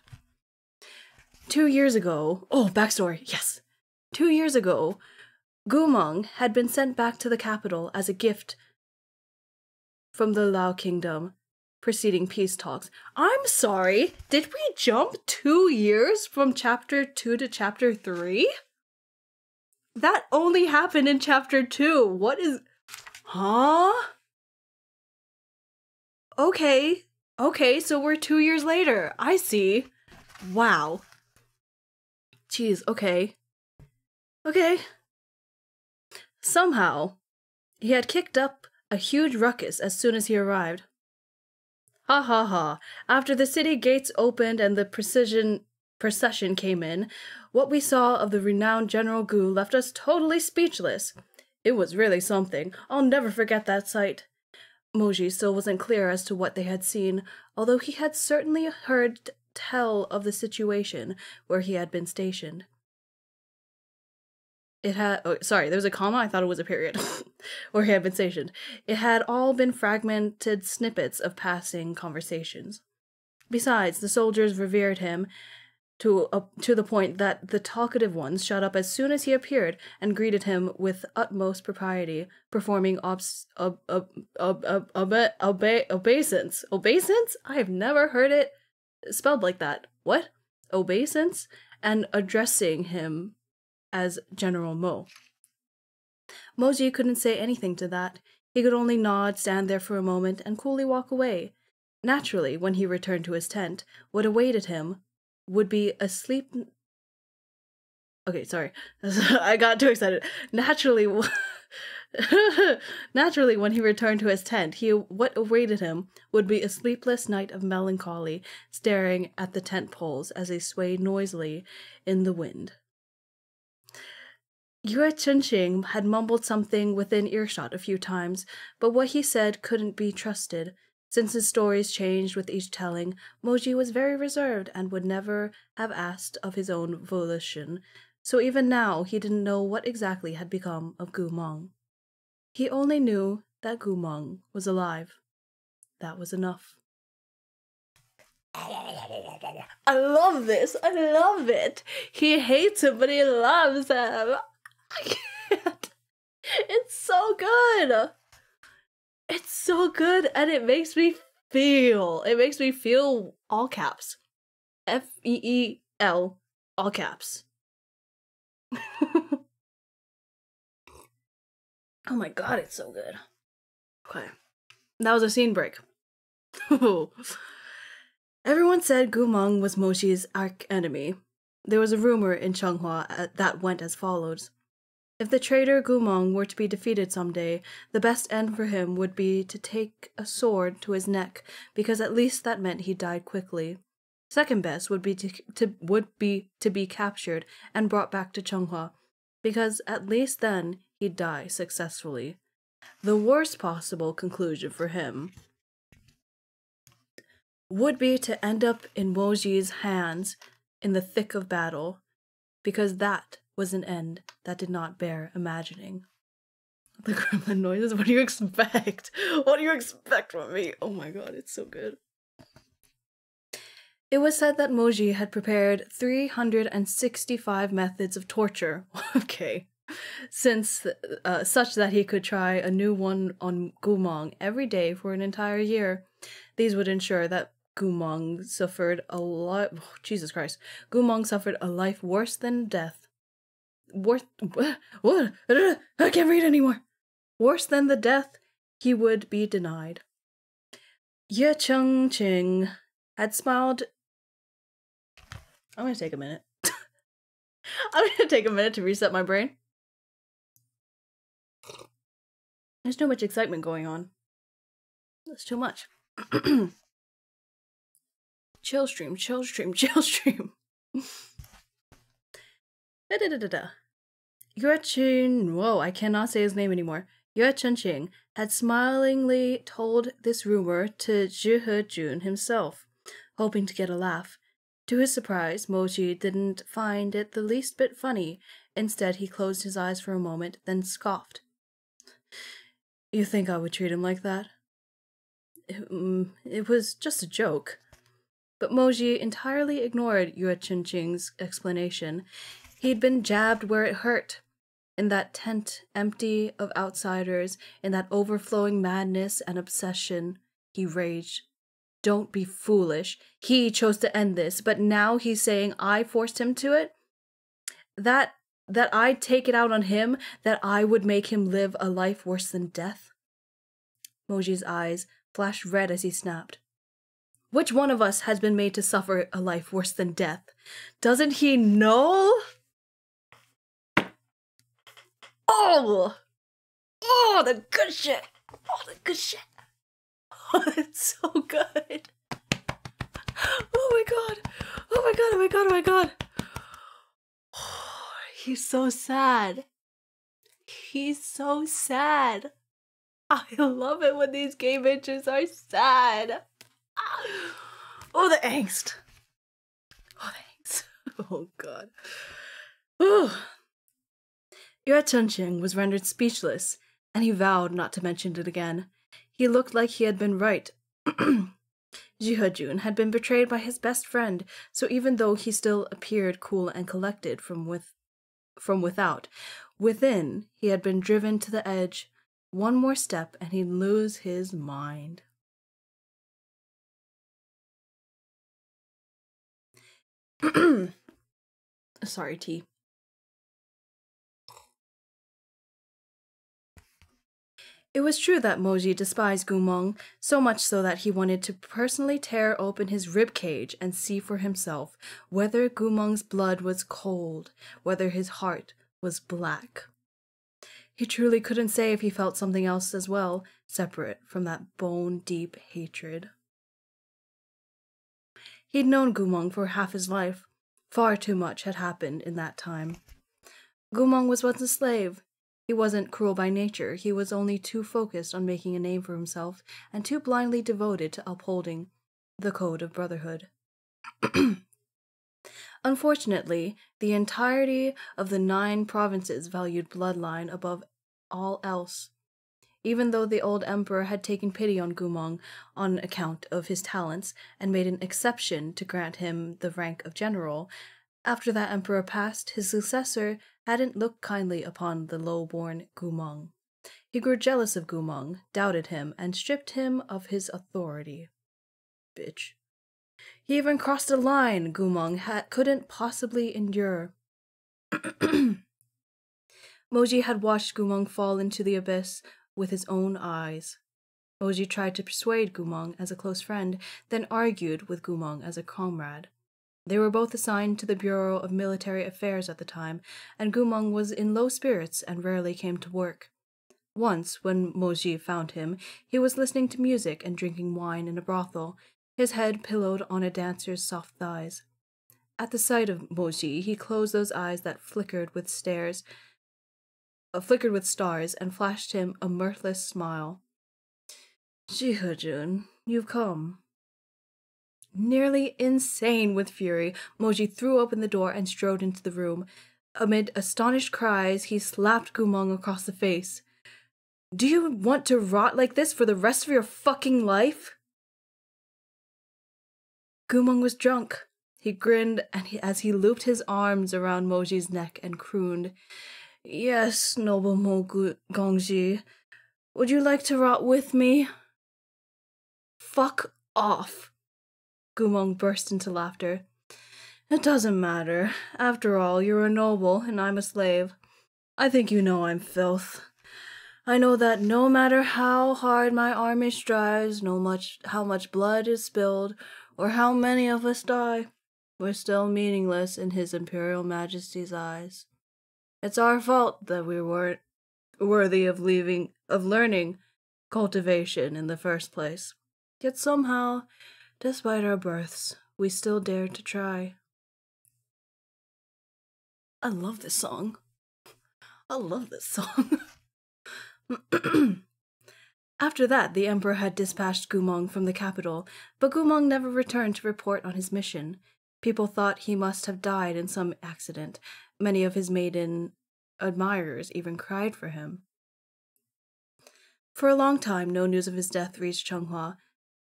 2 years ago, backstory, yes. 2 years ago, Gumeng had been sent back to the capital as a gift from the Lao Kingdom, preceding peace talks. I'm sorry, did we jump 2 years from chapter 2 to chapter 3? That only happened in chapter 2. What is... Huh? Okay, so we're 2 years later. I see. Wow. Jeez, okay. Somehow, he had kicked up a huge ruckus as soon as he arrived. Ha ha ha. After the city gates opened and the procession came in, what we saw of the renowned General Gu left us totally speechless. It was really something. I'll never forget that sight. Moji still wasn't clear as to what they had seen, although he had certainly heard tell of the situation where he had been stationed. It had... Oh, sorry, there was a comma? I thought it was a period. Where he had been stationed. It had all been fragmented snippets of passing conversations. Besides, the soldiers revered him to the point that the talkative ones shut up as soon as he appeared and greeted him with utmost propriety, performing obeisance. Obeisance? I have never heard it spelled like that. What? Obeisance? And addressing him as General Mo. Moji couldn't say anything to that. He could only nod, stand there for a moment, and coolly walk away. Naturally, when he returned to his tent, what awaited him would be a sleep... Okay, sorry. I got too excited. Naturally, Naturally, when he returned to his tent, what awaited him would be a sleepless night of melancholy, staring at the tent poles as they swayed noisily in the wind. Yue Chunqing had mumbled something within earshot a few times, but what he said couldn't be trusted. Since his stories changed with each telling, Moji was very reserved and would never have asked of his own volition, so even now he didn't know what exactly had become of Gu Meng. He only knew that Gu Meng was alive. That was enough. I love this. I love it. He hates him, but he loves him. I can't. It's so good. It's so good, and it makes me feel. It makes me feel all caps. F-E-E-L, all caps. Oh my god, it's so good. Okay. That was a scene break. Everyone said Gu Meng was Mochi's arch-enemy. There was a rumor in Changhua that went as follows. If the traitor Gu Meng were to be defeated someday, the best end for him would be to take a sword to his neck, because at least that meant he died quickly. Second best would be to be captured and brought back to Changhua, because at least then he'd die successfully. The worst possible conclusion for him would be to end up in Moji's hands in the thick of battle, because that was an end that did not bear imagining. The gremlin noises, what do you expect? What do you expect from me? Oh my god, it's so good. It was said that Moji had prepared 365 methods of torture. Okay. Since such that he could try a new one on Gu Meng every day for an entire year. These would ensure that Gu Meng suffered a lot. Oh, Jesus Christ. Gu Meng suffered a life worse than death. What? I can't read anymore. Worse than the death he would be denied. Ye Chunqing had smiled. I'm gonna take a minute. I'm gonna take a minute to reset my brain. There's too much excitement going on. That's too much. Chill stream, chill stream, chill stream. Whoa, I cannot say his name anymore. Yue Chunqing had smilingly told this rumor to Zhi Hejun himself, hoping to get a laugh. To his surprise, Moji didn't find it the least bit funny. Instead, he closed his eyes for a moment, then scoffed. You think I would treat him like that? It was just a joke. But Moji entirely ignored Yue Chunqing's explanation. He'd been jabbed where it hurt. In that tent empty of outsiders, in that overflowing madness and obsession, he raged. Don't be foolish. He chose to end this, but now he's saying I forced him to it? That I'd take it out on him, that I would make him live a life worse than death? Moji's eyes flashed red as he snapped. Which one of us has been made to suffer a life worse than death? Doesn't he know? Oh! Oh, the good shit! Oh, the good shit! Oh, it's so good! Oh my god! Oh my god, oh my god, oh my god! Oh, he's so sad. He's so sad. I love it when these gay bitches are sad. Oh, the angst. Oh, the angst. Oh, God. Ooh. Yue Chunqing was rendered speechless, and he vowed not to mention it again. He looked like he had been right. Zhi Hejun had been betrayed by his best friend, so even though he still appeared cool and collected from without, within he had been driven to the edge. One more step and he'd lose his mind. Sorry, T. It was true that Moji despised Gu Meng, so much so that he wanted to personally tear open his rib cage and see for himself whether Gu Meng's blood was cold, whether his heart was black. He truly couldn't say if he felt something else as well, separate from that bone-deep hatred. He'd known Gumong for half his life. Far too much had happened in that time. Gumong was once a slave. He wasn't cruel by nature. He was only too focused on making a name for himself and too blindly devoted to upholding the code of brotherhood. Unfortunately, the entirety of the 9 provinces valued bloodline above all else. Even though the old emperor had taken pity on Gumong on account of his talents and made an exception to grant him the rank of general, after that emperor passed, his successor hadn't looked kindly upon the low-born Gumong. He grew jealous of Gumong, doubted him, and stripped him of his authority. Bitch. He even crossed a line Gumong couldn't possibly endure. Moji had watched Gumong fall into the abyss with his own eyes. Moji tried to persuade Gumong as a close friend, then argued with Gumong as a comrade. They were both assigned to the Bureau of Military Affairs at the time, and Gumong was in low spirits and rarely came to work. Once, when Moji found him, he was listening to music and drinking wine in a brothel, his head pillowed on a dancer's soft thighs. At the sight of Moji, he closed those eyes that flickered with stars and flashed him a mirthless smile. Jihajun, you've come. Nearly insane with fury, Moji threw open the door and strode into the room. Amid astonished cries, he slapped Gumong across the face. Do you want to rot like this for the rest of your fucking life? Gumong was drunk. He grinned as he looped his arms around Moji's neck and crooned, Yes, noble Gongji. Would you like to rot with me? Fuck off. Gumong burst into laughter. It doesn't matter. After all, you're a noble and I'm a slave. I think you know I'm filth. I know that no matter how hard my army strives, how much blood is spilled, or how many of us die, we're still meaningless in His Imperial Majesty's eyes. It's our fault that we weren't worthy of learning cultivation in the first place. Yet somehow, despite our births, we still dared to try. I love this song. After that, the emperor had dispatched Gumong from the capital, but Gumong never returned to report on his mission. People thought he must have died in some accident. Many of his maiden admirers even cried for him. For a long time, no news of his death reached Changhua,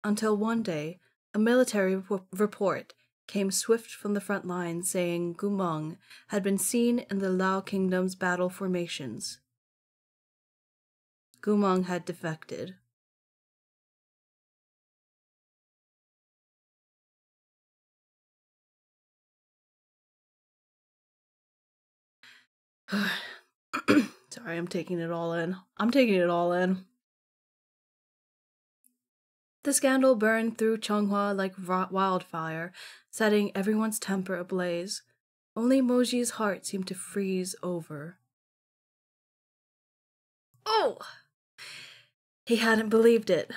until one day, a military report came swift from the front lines saying Gumong had been seen in the Lao Kingdom's battle formations. Gumong had defected. Sorry, I'm taking it all in. The scandal burned through Changhua like wildfire, setting everyone's temper ablaze. Only Moji's heart seemed to freeze over. Oh! He hadn't believed it.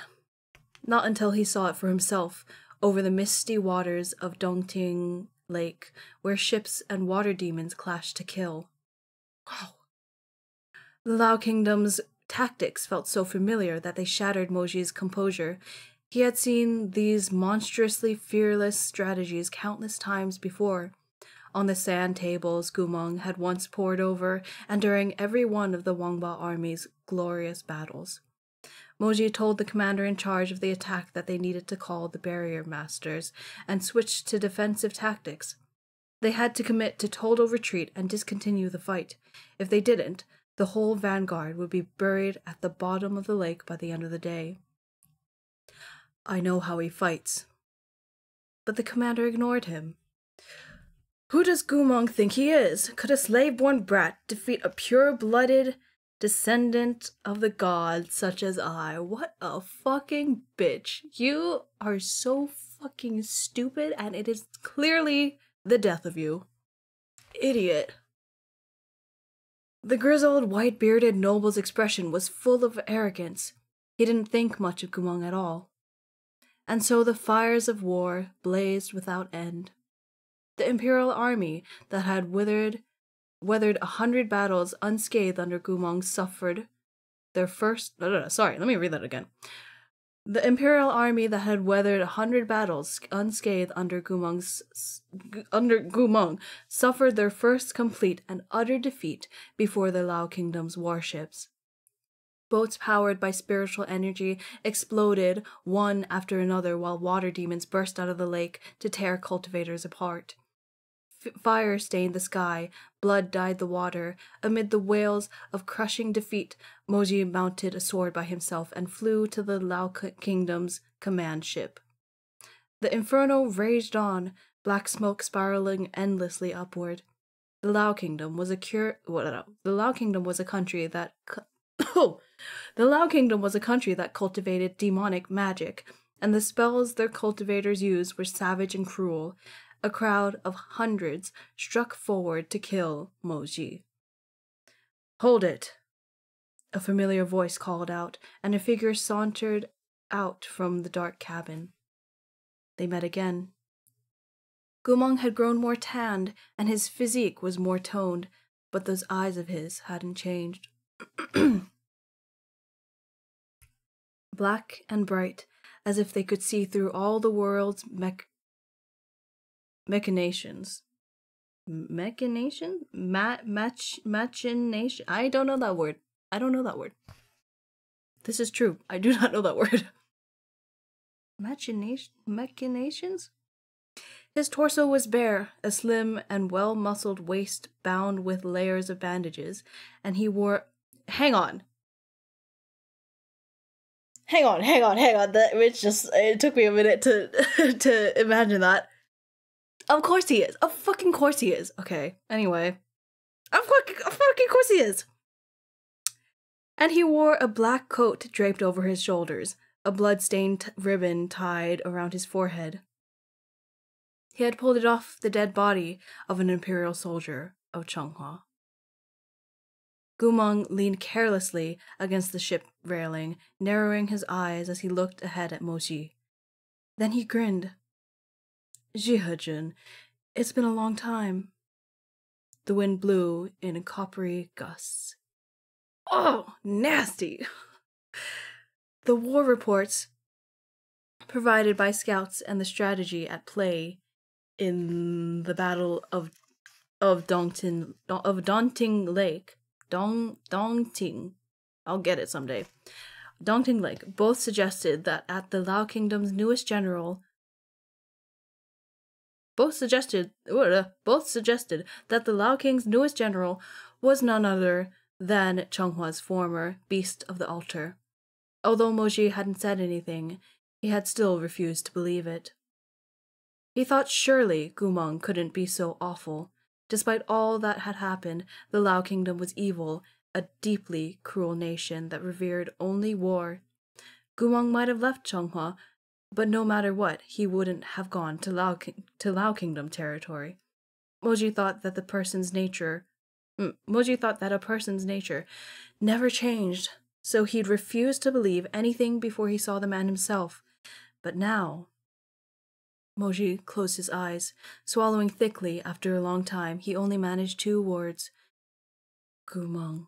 Not until he saw it for himself, over the misty waters of Dongting Lake, where ships and water demons clashed to kill. Wow. The Lao Kingdom's tactics felt so familiar that they shattered Moji's composure. He had seen these monstrously fearless strategies countless times before. On the sand tables Gumong had once pored over, and during every one of the Wangba army's glorious battles. Moji told the commander in charge of the attack that they needed to call the barrier masters and switch to defensive tactics. They had to commit to total retreat and discontinue the fight. If they didn't, the whole vanguard would be buried at the bottom of the lake by the end of the day. I know how he fights. But the commander ignored him. Who does Gumong think he is? Could a slave-born brat defeat a pure-blooded descendant of the gods such as I? What a fucking bitch. You are so fucking stupid, and it is clearly the death of you. Idiot. The grizzled, white-bearded noble's expression was full of arrogance. He didn't think much of Gumong at all. And so the fires of war blazed without end. The imperial army that had weathered 100 battles unscathed under Gumong suffered their first... Sorry, let me read that again. The imperial army that had weathered 100 battles unscathed under Gumong suffered their first complete and utter defeat before the Lao Kingdom's warships. Boats powered by spiritual energy exploded one after another while water demons burst out of the lake to tear cultivators apart. Fire stained the sky, blood dyed the water. Amid the wails of crushing defeat, Moji mounted a sword by himself and flew to the Lao Kingdom's command ship. The inferno raged on, black smoke spiraling endlessly upward. The Lao Kingdom was a country that cultivated demonic magic, and the spells their cultivators used were savage and cruel. A crowd of hundreds struck forward to kill Moji. "Hold it!" a familiar voice called out, and a figure sauntered out from the dark cabin. They met again. Gumong had grown more tanned, and his physique was more toned, but those eyes of his hadn't changed. Black and bright, as if they could see through all the world's machinations. Machination? Machination? I don't know that word. This is true. I do not know that word. Machinations? His torso was bare, a slim and well-muscled waist bound with layers of bandages, and he wore... Hang on. It took me a minute to imagine that. Of course he is. Of fucking course he is. Okay, anyway. Of fucking course he is. And he wore a black coat draped over his shoulders, a blood-stained ribbon tied around his forehead. He had pulled it off the dead body of an imperial soldier of Changhua. Gumong leaned carelessly against the ship railing, narrowing his eyes as he looked ahead at Moji. Then he grinned. "Jihajun, it's been a long time." The wind blew in coppery gusts. Oh, nasty! The war reports provided by scouts and the strategy at play in the Battle of Dongting Lake. Dongting. I'll get it someday. Dongting Lake both suggested that the Lao Kingdom's newest general that the Lao King's newest general was none other than Chenghua's former Beast of the Altar. Although Moji hadn't said anything, he had still refused to believe it. He thought surely Gumong couldn't be so awful. Despite all that had happened, the Lao Kingdom was evil, a deeply cruel nation that revered only war. Gumong might have left Changhua, but no matter what, he wouldn't have gone to Lao Kingdom territory. Moji thought that a person's nature never changed, so he'd refuse to believe anything before he saw the man himself. But now... Moji closed his eyes. Swallowing thickly after a long time, he only managed 2 words. Gumong.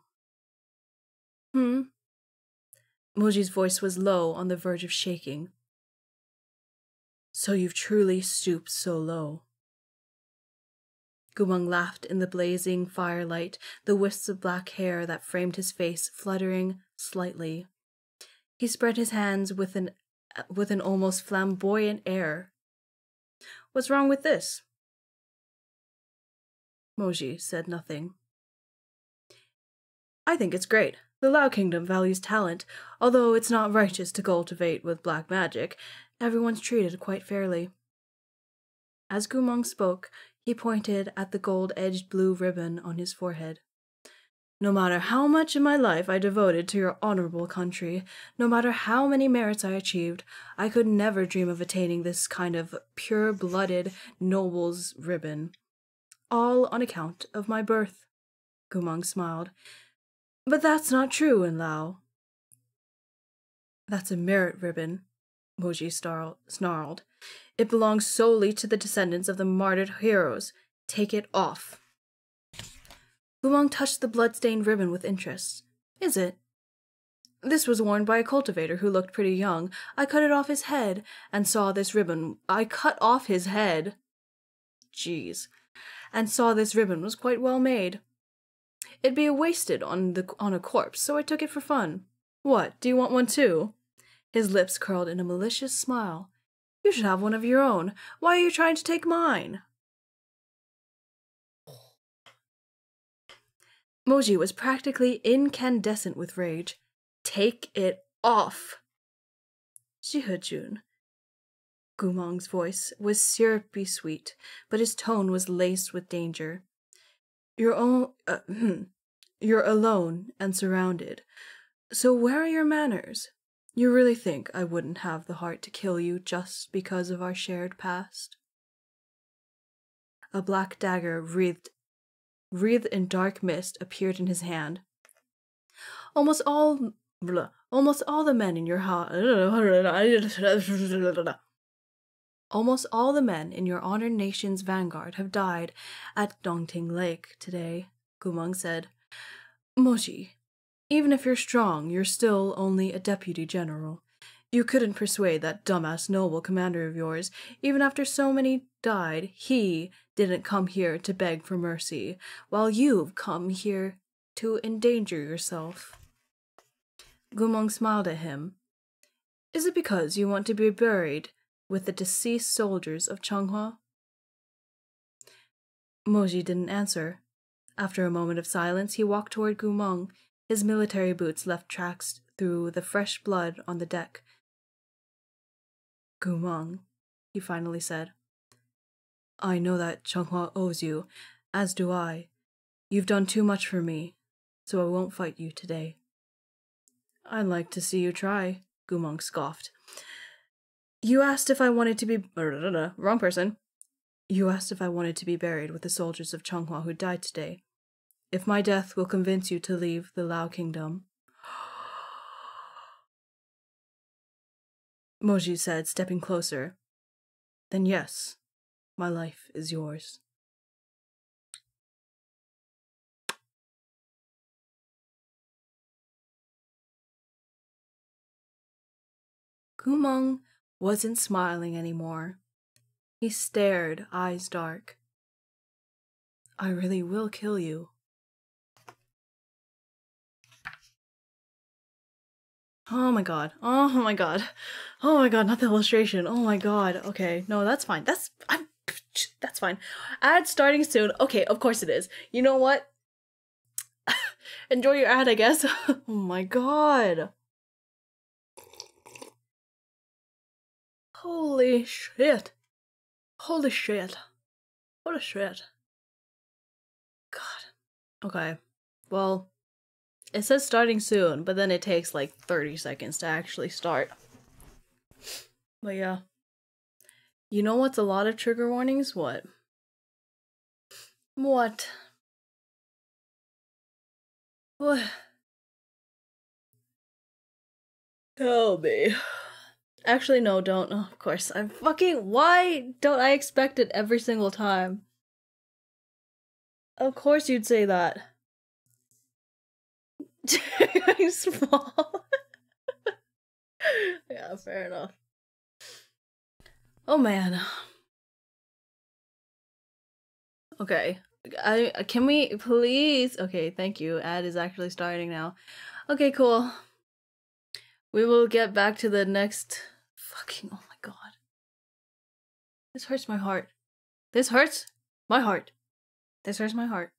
Moji's voice was low, on the verge of shaking. So you've truly stooped so low. Gumong laughed in the blazing firelight, the wisps of black hair that framed his face fluttering slightly. He spread his hands with an almost flamboyant air. What's wrong with this? Moji said nothing. I think it's great. The Lao Kingdom values talent. Although it's not righteous to cultivate with black magic, everyone's treated quite fairly. As Gumong spoke, he pointed at the gold-edged blue ribbon on his forehead. No matter how much of my life I devoted to your honorable country, no matter how many merits I achieved, I could never dream of attaining this kind of pure-blooded noble's ribbon. All on account of my birth. Gumong smiled. But that's not true, Enlao. That's a merit ribbon, Moji snarled. It belongs solely to the descendants of the martyred heroes. Take it off. Gumong touched the blood-stained ribbon with interest. Is it? This was worn by a cultivator who looked pretty young. I cut it off his head and saw this ribbon. I cut off his head. Jeez. And saw this ribbon was quite well made. It'd be wasted on a corpse, so I took it for fun. What, do you want one too? His lips curled in a malicious smile. You should have one of your own. Why are you trying to take mine? Moji was practically incandescent with rage. Take it off! Jihajun. Gumong's voice was syrupy sweet, but his tone was laced with danger. You're alone and surrounded. So where are your manners? You really think I wouldn't have the heart to kill you just because of our shared past? A black dagger wreathed in dark mist appeared in his hand. Almost all the men in your Almost all the men in your honored nation's vanguard have died at Dongting Lake today, Gumong said. Moji, even if you're strong, you're still only a deputy general. You couldn't persuade that dumbass noble commander of yours. Even after so many died, he didn't come here to beg for mercy, while you've come here to endanger yourself. Gumong smiled at him. Is it because you want to be buried with the deceased soldiers of Changhua? Moji didn't answer. After a moment of silence, he walked toward Gumong. His military boots left tracks through the fresh blood on the deck. Gumong, he finally said. I know that Changhua owes you, as do I. You've done too much for me, so I won't fight you today. I'd like to see you try, Gumong scoffed. You asked if I wanted to be... Wrong person. You asked if I wanted to be buried with the soldiers of Changhua who died today. If my death will convince you to leave the Lao Kingdom. Moji said, stepping closer. Then yes, my life is yours. Gumong wasn't smiling anymore. He stared, eyes dark. I really will kill you. Oh my god. Oh my god. Oh my god, not the illustration. Oh my god. Okay, no, that's fine. That's fine. Ad starting soon. Okay, of course it is. You know what? Enjoy your ad, I guess. Oh my god. Holy shit. Holy shit. What a shit. God. Okay. Well, it says starting soon, but then it takes like 30 seconds to actually start. But yeah. You know what's a lot of trigger warnings? What? What? What? Tell me. Actually, no, don't. Oh, of course. I'm fucking. Why don't I expect it every single time? Of course you'd say that. Small. Yeah, fair enough. Oh man. Okay. Can we please? Okay, thank you. Ad is actually starting now. Okay, cool. We will get back to the next fucking, oh my god. This hurts my heart. This hurts my heart. This hurts my heart.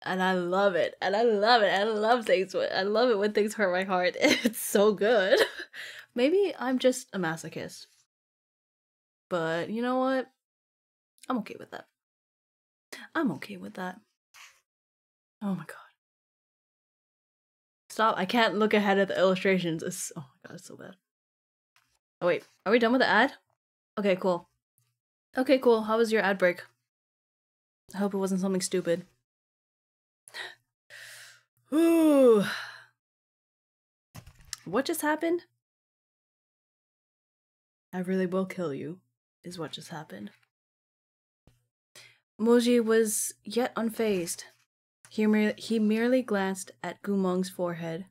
And I love it. And I love it. And I love it when things hurt my heart. It's so good. Maybe I'm just a masochist. But you know what? I'm okay with that. I'm okay with that. Oh my god. Stop. I can't look ahead at the illustrations. Oh my god, it's so bad. Oh wait, are we done with the ad? Okay, cool. Okay, cool. How was your ad break? I hope it wasn't something stupid. Ooh. What just happened? I really will kill you, is what just happened. Moji was yet unfazed. He merely glanced at Gumong's forehead,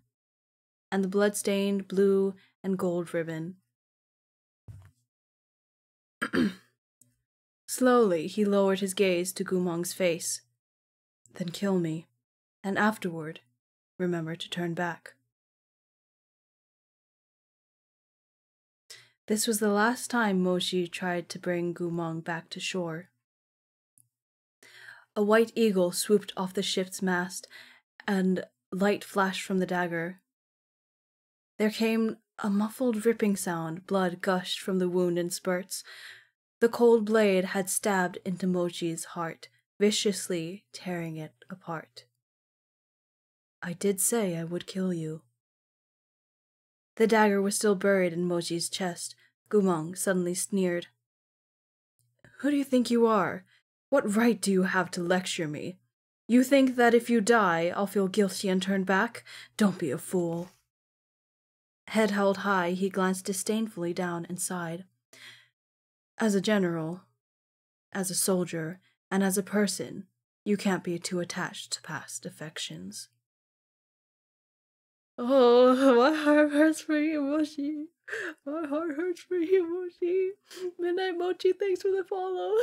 and the blood-stained blue and gold ribbon. Slowly, he lowered his gaze to Gumong's face. Then kill me, and afterward, remember to turn back. This was the last time Moji tried to bring Gumong back to shore. A white eagle swooped off the ship's mast, and light flashed from the dagger. There came a muffled ripping sound. Blood gushed from the wound in spurts. The cold blade had stabbed into Moji's heart, viciously tearing it apart. I did say I would kill you. The dagger was still buried in Moji's chest. Gumong suddenly sneered. Who do you think you are? What right do you have to lecture me? You think that if you die, I'll feel guilty and turn back? Don't be a fool. Head held high, he glanced disdainfully down and sighed. As a general, as a soldier, and as a person, you can't be too attached to past affections. Oh, my heart hurts for you, Mochi. My heart hurts for you, Mochi. Midnight Mochi, thanks for the follow.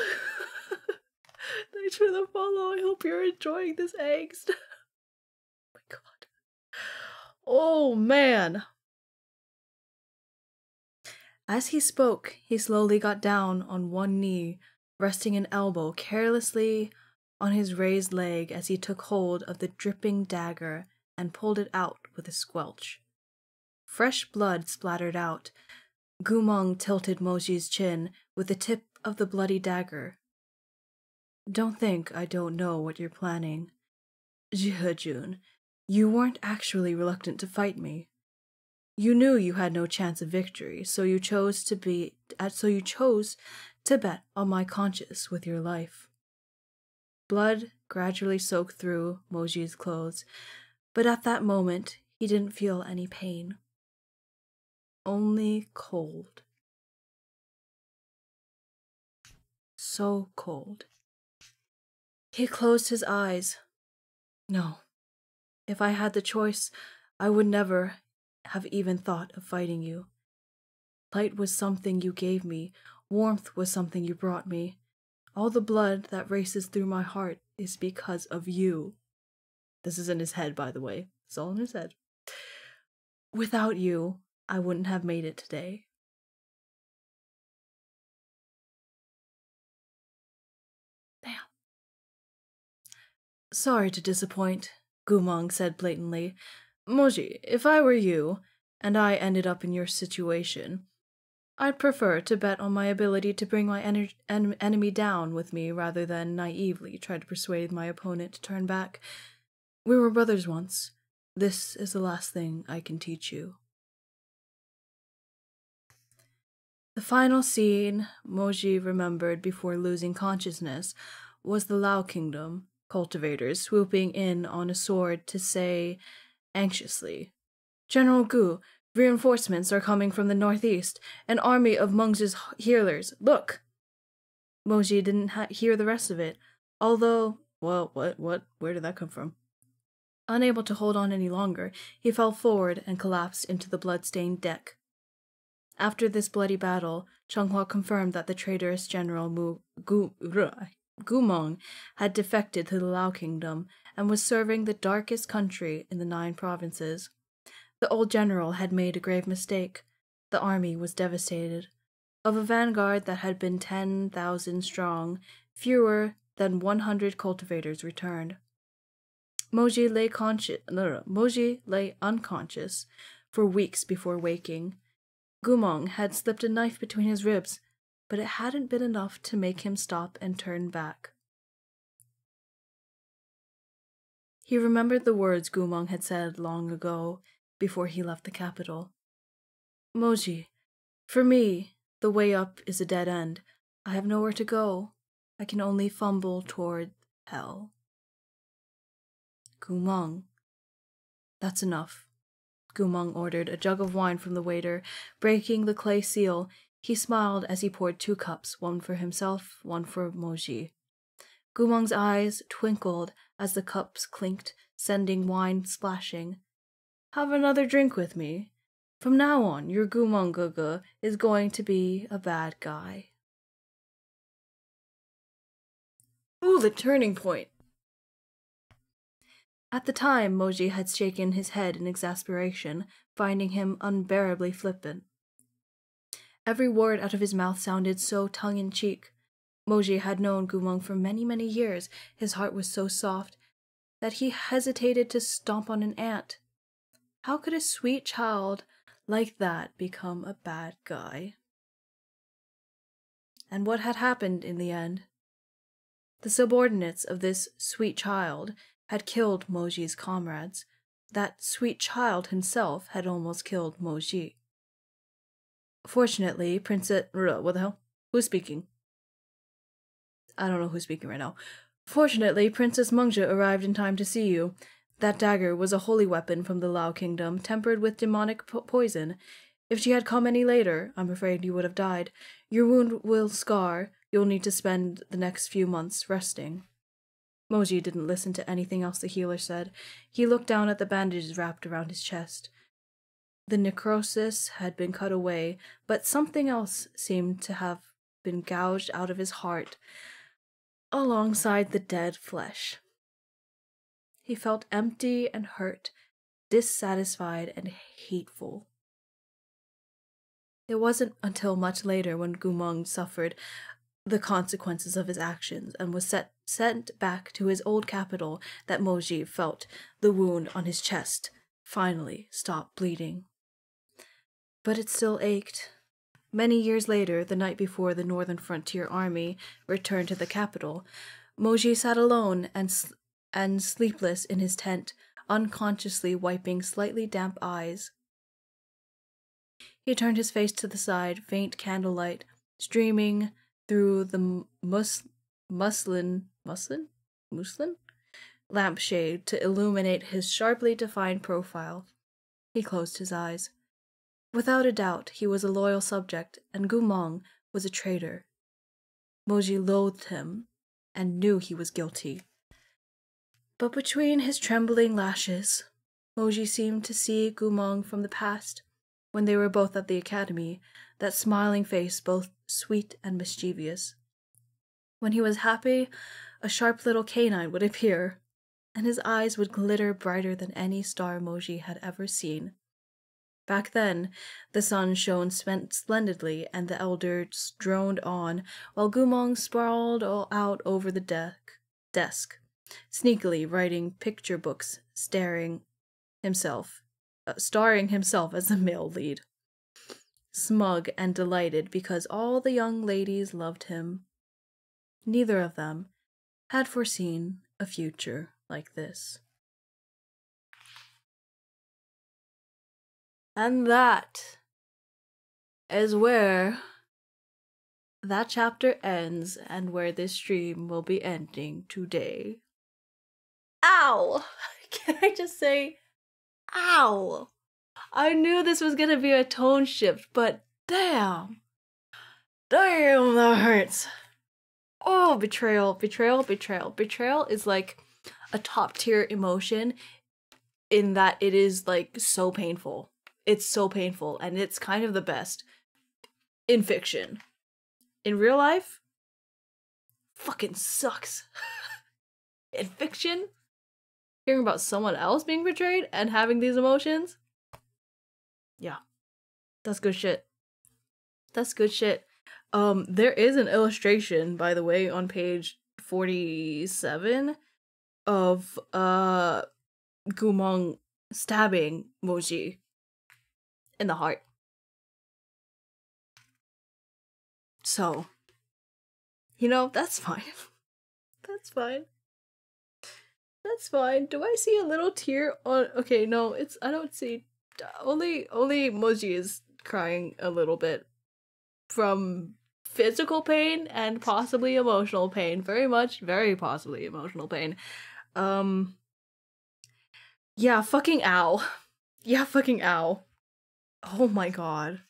Thanks for the follow. I hope you're enjoying this angst. Oh my god. Oh, man. As he spoke, he slowly got down on one knee, resting an elbow carelessly on his raised leg as he took hold of the dripping dagger and pulled it out with a squelch. Fresh blood splattered out. Gumong tilted Moji's chin with the tip of the bloody dagger. Don't think I don't know what you're planning. Jihejun, you weren't actually reluctant to fight me. You knew you had no chance of victory, so you chose to bet on my conscience with your life. Blood gradually soaked through Moji's clothes, but at that moment he didn't feel any pain. Only cold. So cold. He closed his eyes. No. If I had the choice, I would never have even thought of fighting you. Light was something you gave me. Warmth was something you brought me. All the blood that races through my heart is because of you. This is in his head, by the way. It's all in his head. Without you, I wouldn't have made it today. Damn. Sorry to disappoint, Gumong said blatantly. Moji, if I were you, and I ended up in your situation, I'd prefer to bet on my ability to bring my enemy down with me rather than naively try to persuade my opponent to turn back. We were brothers once. This is the last thing I can teach you. The final scene Moji remembered before losing consciousness was the Lao Kingdom cultivators swooping in on a sword to say, anxiously, General Gu, reinforcements are coming from the northeast. An army of Meng's healers. Look! Moji didn't hear the rest of it, although, well, where did that come from? Unable to hold on any longer, he fell forward and collapsed into the blood-stained deck. After this bloody battle, Changhua confirmed that the traitorous General Gumong had defected to the Lao Kingdom and was serving the darkest country in the 9 provinces. The old general had made a grave mistake. The army was devastated. Of a vanguard that had been 10,000 strong, fewer than 100 cultivators returned. Moji lay unconscious for weeks before waking. Gumong had slipped a knife between his ribs, but it hadn't been enough to make him stop and turn back. He remembered the words Gumong had said long ago, before he left the capital. Moji, for me, the way up is a dead end. I have nowhere to go. I can only fumble toward hell. Gumong, That's enough. Gumong ordered a jug of wine from the waiter. Breaking the clay seal, he smiled as he poured 2 cups, one for himself, one for Moji. Gumong's eyes twinkled as the cups clinked, sending wine splashing. Have another drink with me. From now on, your Gumong Guga is going to be a bad guy. Ooh, the turning point. At the time, Moji had shaken his head in exasperation, finding him unbearably flippant. Every word out of his mouth sounded so tongue-in-cheek. Moji had known Gumong for many, many years. His heart was so soft that he hesitated to stomp on an ant. How could a sweet child like that become a bad guy? And what had happened in the end? The subordinates of this sweet child had killed Moji's comrades. That sweet child himself had almost killed Moji. Fortunately, Princess... What the hell? Who's speaking? I don't know who's speaking right now. Fortunately, Princess Mungja arrived in time to see you. That dagger was a holy weapon from the Lao Kingdom, tempered with demonic poison. If she had come any later, I'm afraid you would have died. Your wound will scar. You'll need to spend the next few months resting. Moji didn't listen to anything else the healer said. He looked down at the bandages wrapped around his chest. The necrosis had been cut away, but something else seemed to have been gouged out of his heart, alongside the dead flesh. He felt empty and hurt, dissatisfied and hateful. It wasn't until much later, when Gumong suffered the consequences of his actions and was sent back to his old capital, that Moji felt the wound on his chest finally stop bleeding. But it still ached. Many years later, the night before the Northern Frontier Army returned to the capital, Moji sat alone and sleepless in his tent, unconsciously wiping slightly damp eyes. He turned his face to the side, faint candlelight streaming through the muslin lampshade to illuminate his sharply defined profile. He closed his eyes. Without a doubt, he was a loyal subject, and Gumong was a traitor. Moji loathed him and knew he was guilty. But between his trembling lashes, Moji seemed to see Gumong from the past, when they were both at the academy, that smiling face both sweet and mischievous. When he was happy, a sharp little canine would appear, and his eyes would glitter brighter than any star Moji had ever seen. Back then, the sun shone splendidly, and the elders droned on, while Gumong sprawled out over the desk, sneakily writing picture books, starring himself as the male lead. Smug and delighted because all the young ladies loved him. Neither of them had foreseen a future like this. And that is where that chapter ends, and where this stream will be ending today. Ow! Can I just say, ow! I knew this was gonna be a tone shift, but damn! Damn, that hurts! Oh, betrayal. Betrayal is like a top tier emotion in that it is like so painful. It's so painful, and it's kind of the best in fiction. In real life, fucking sucks. In fiction, hearing about someone else being betrayed and having these emotions, yeah, that's good shit. That's good shit. There is an illustration, by the way, on page 47 of Gumong stabbing Moji in the heart. So, you know, that's fine. That's fine. That's fine. Do I see a little tear on... Okay, no, I don't see... Only Moji is crying a little bit from physical pain and possibly emotional pain. Very possibly emotional pain. Yeah, fucking ow. Yeah, fucking ow. Oh my god.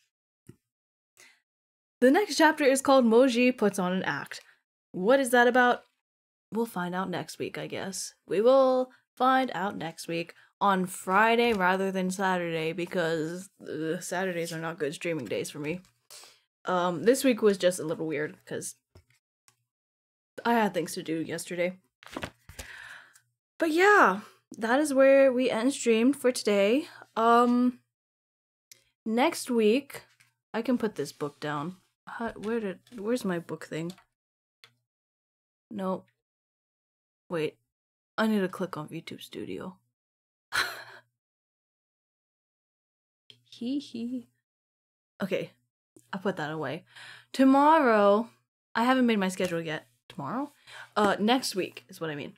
The next chapter is called Moji Puts on an Act. What is that about? We'll find out next week, I guess. We will find out next week on Friday rather than Saturday because Saturdays are not good streaming days for me. This week was just a little weird because I had things to do yesterday. But yeah, that is where we end streamed for today. Next week, I can put this book down. Where's my book thing? No. Wait. I need to click on YouTube Studio. Hee hee. Okay. I'll put that away. Tomorrow, I haven't made my schedule yet. Tomorrow? Next week is what I mean.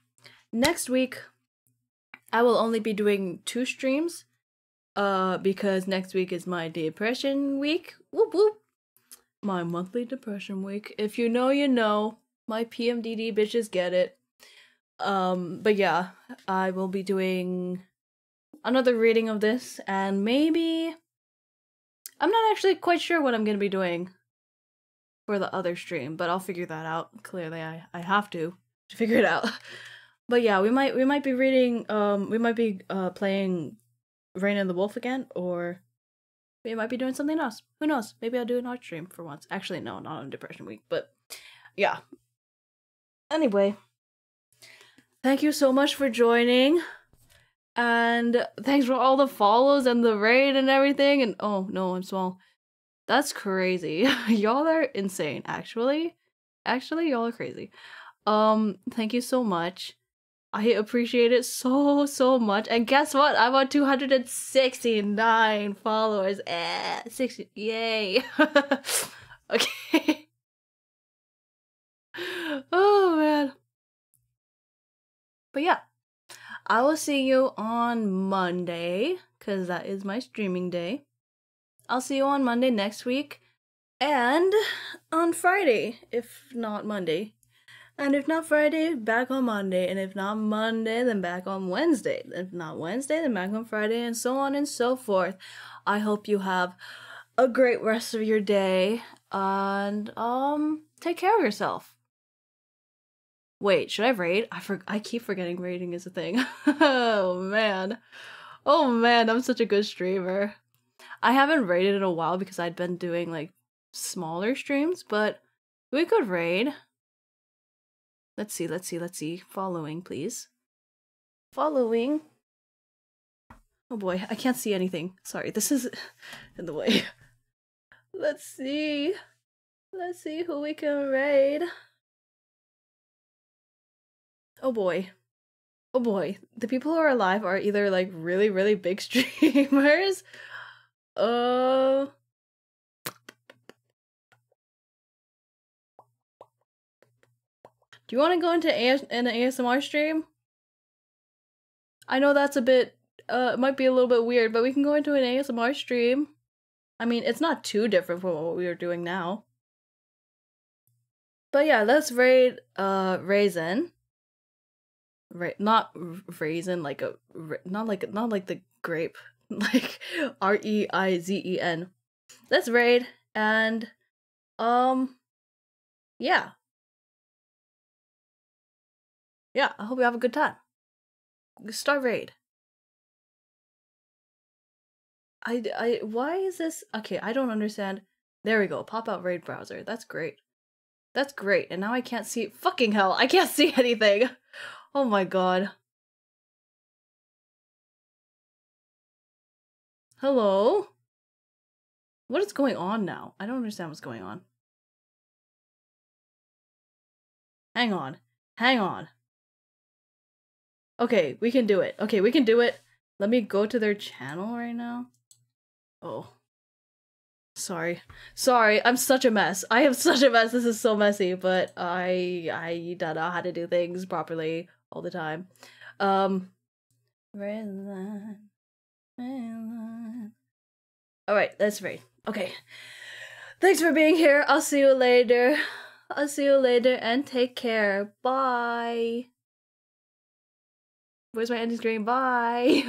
Next week, I will only be doing 2 streams. Because next week is my depression week. Whoop whoop. My monthly depression week. If you know, you know. My PMDD bitches get it. But yeah, I will be doing another reading of this, and maybe I'm not actually quite sure what I'm gonna be doing for the other stream, but I'll figure that out. Clearly, I have to figure it out. But yeah, we might be reading. We might be playing Rain and the Wolf again, or we might be doing something else. Who knows? Maybe I'll do an art stream for once. Actually, no, not on Depression Week, but yeah. Anyway, thank you so much for joining. And thanks for all the follows and the raid and everything. And oh no, I'm small. That's crazy. Y'all are insane, actually. Actually, y'all are crazy. Thank you so much. I appreciate it so much. And guess what? I'm on 269 followers. 60. Yay. Okay. Oh man. But yeah. I will see you on Monday, because that is my streaming day. I'll see you on Monday next week, and on Friday, if not Monday. And if not Friday, back on Monday. And if not Monday, then back on Wednesday. If not Wednesday, then back on Friday, and so on and so forth. I hope you have a great rest of your day, and take care of yourself. Wait, should I raid? I keep forgetting raiding is a thing. Oh man. Oh man, I'm such a good streamer. I haven't raided in a while because I'd been doing like smaller streams, but we could raid. Let's see. Following, please. Following. Oh boy, I can't see anything. Sorry, this is in the way. Let's see. Let's see who we can raid. Oh boy. Oh boy. The people who are alive are either like really big streamers. Do you want to go into an ASMR stream? I know that's a bit, it might be a little bit weird, but we can go into an ASMR stream. I mean, it's not too different from what we are doing now. But yeah, let's raid, Raisin. Not raisin, like a, not like the grape, like Reizen. Let's raid, and, yeah. Yeah, I hope you have a good time. Start raid. Why is this? Okay, I don't understand. There we go. Pop out raid browser. That's great. That's great. And now I can't see. Fucking hell, I can't see anything. Oh my god. Hello? What is going on now? I don't understand what's going on. Hang on. Hang on. Okay, we can do it. Okay, we can do it. Let me go to their channel right now. Oh. Sorry. Sorry, I'm such a mess. I am such a mess. This is so messy, but I don't know how to do things properly all the time. Alright, that's right. Okay. Thanks for being here. I'll see you later. I'll see you later and take care. Bye. Where's my ending screen? Bye!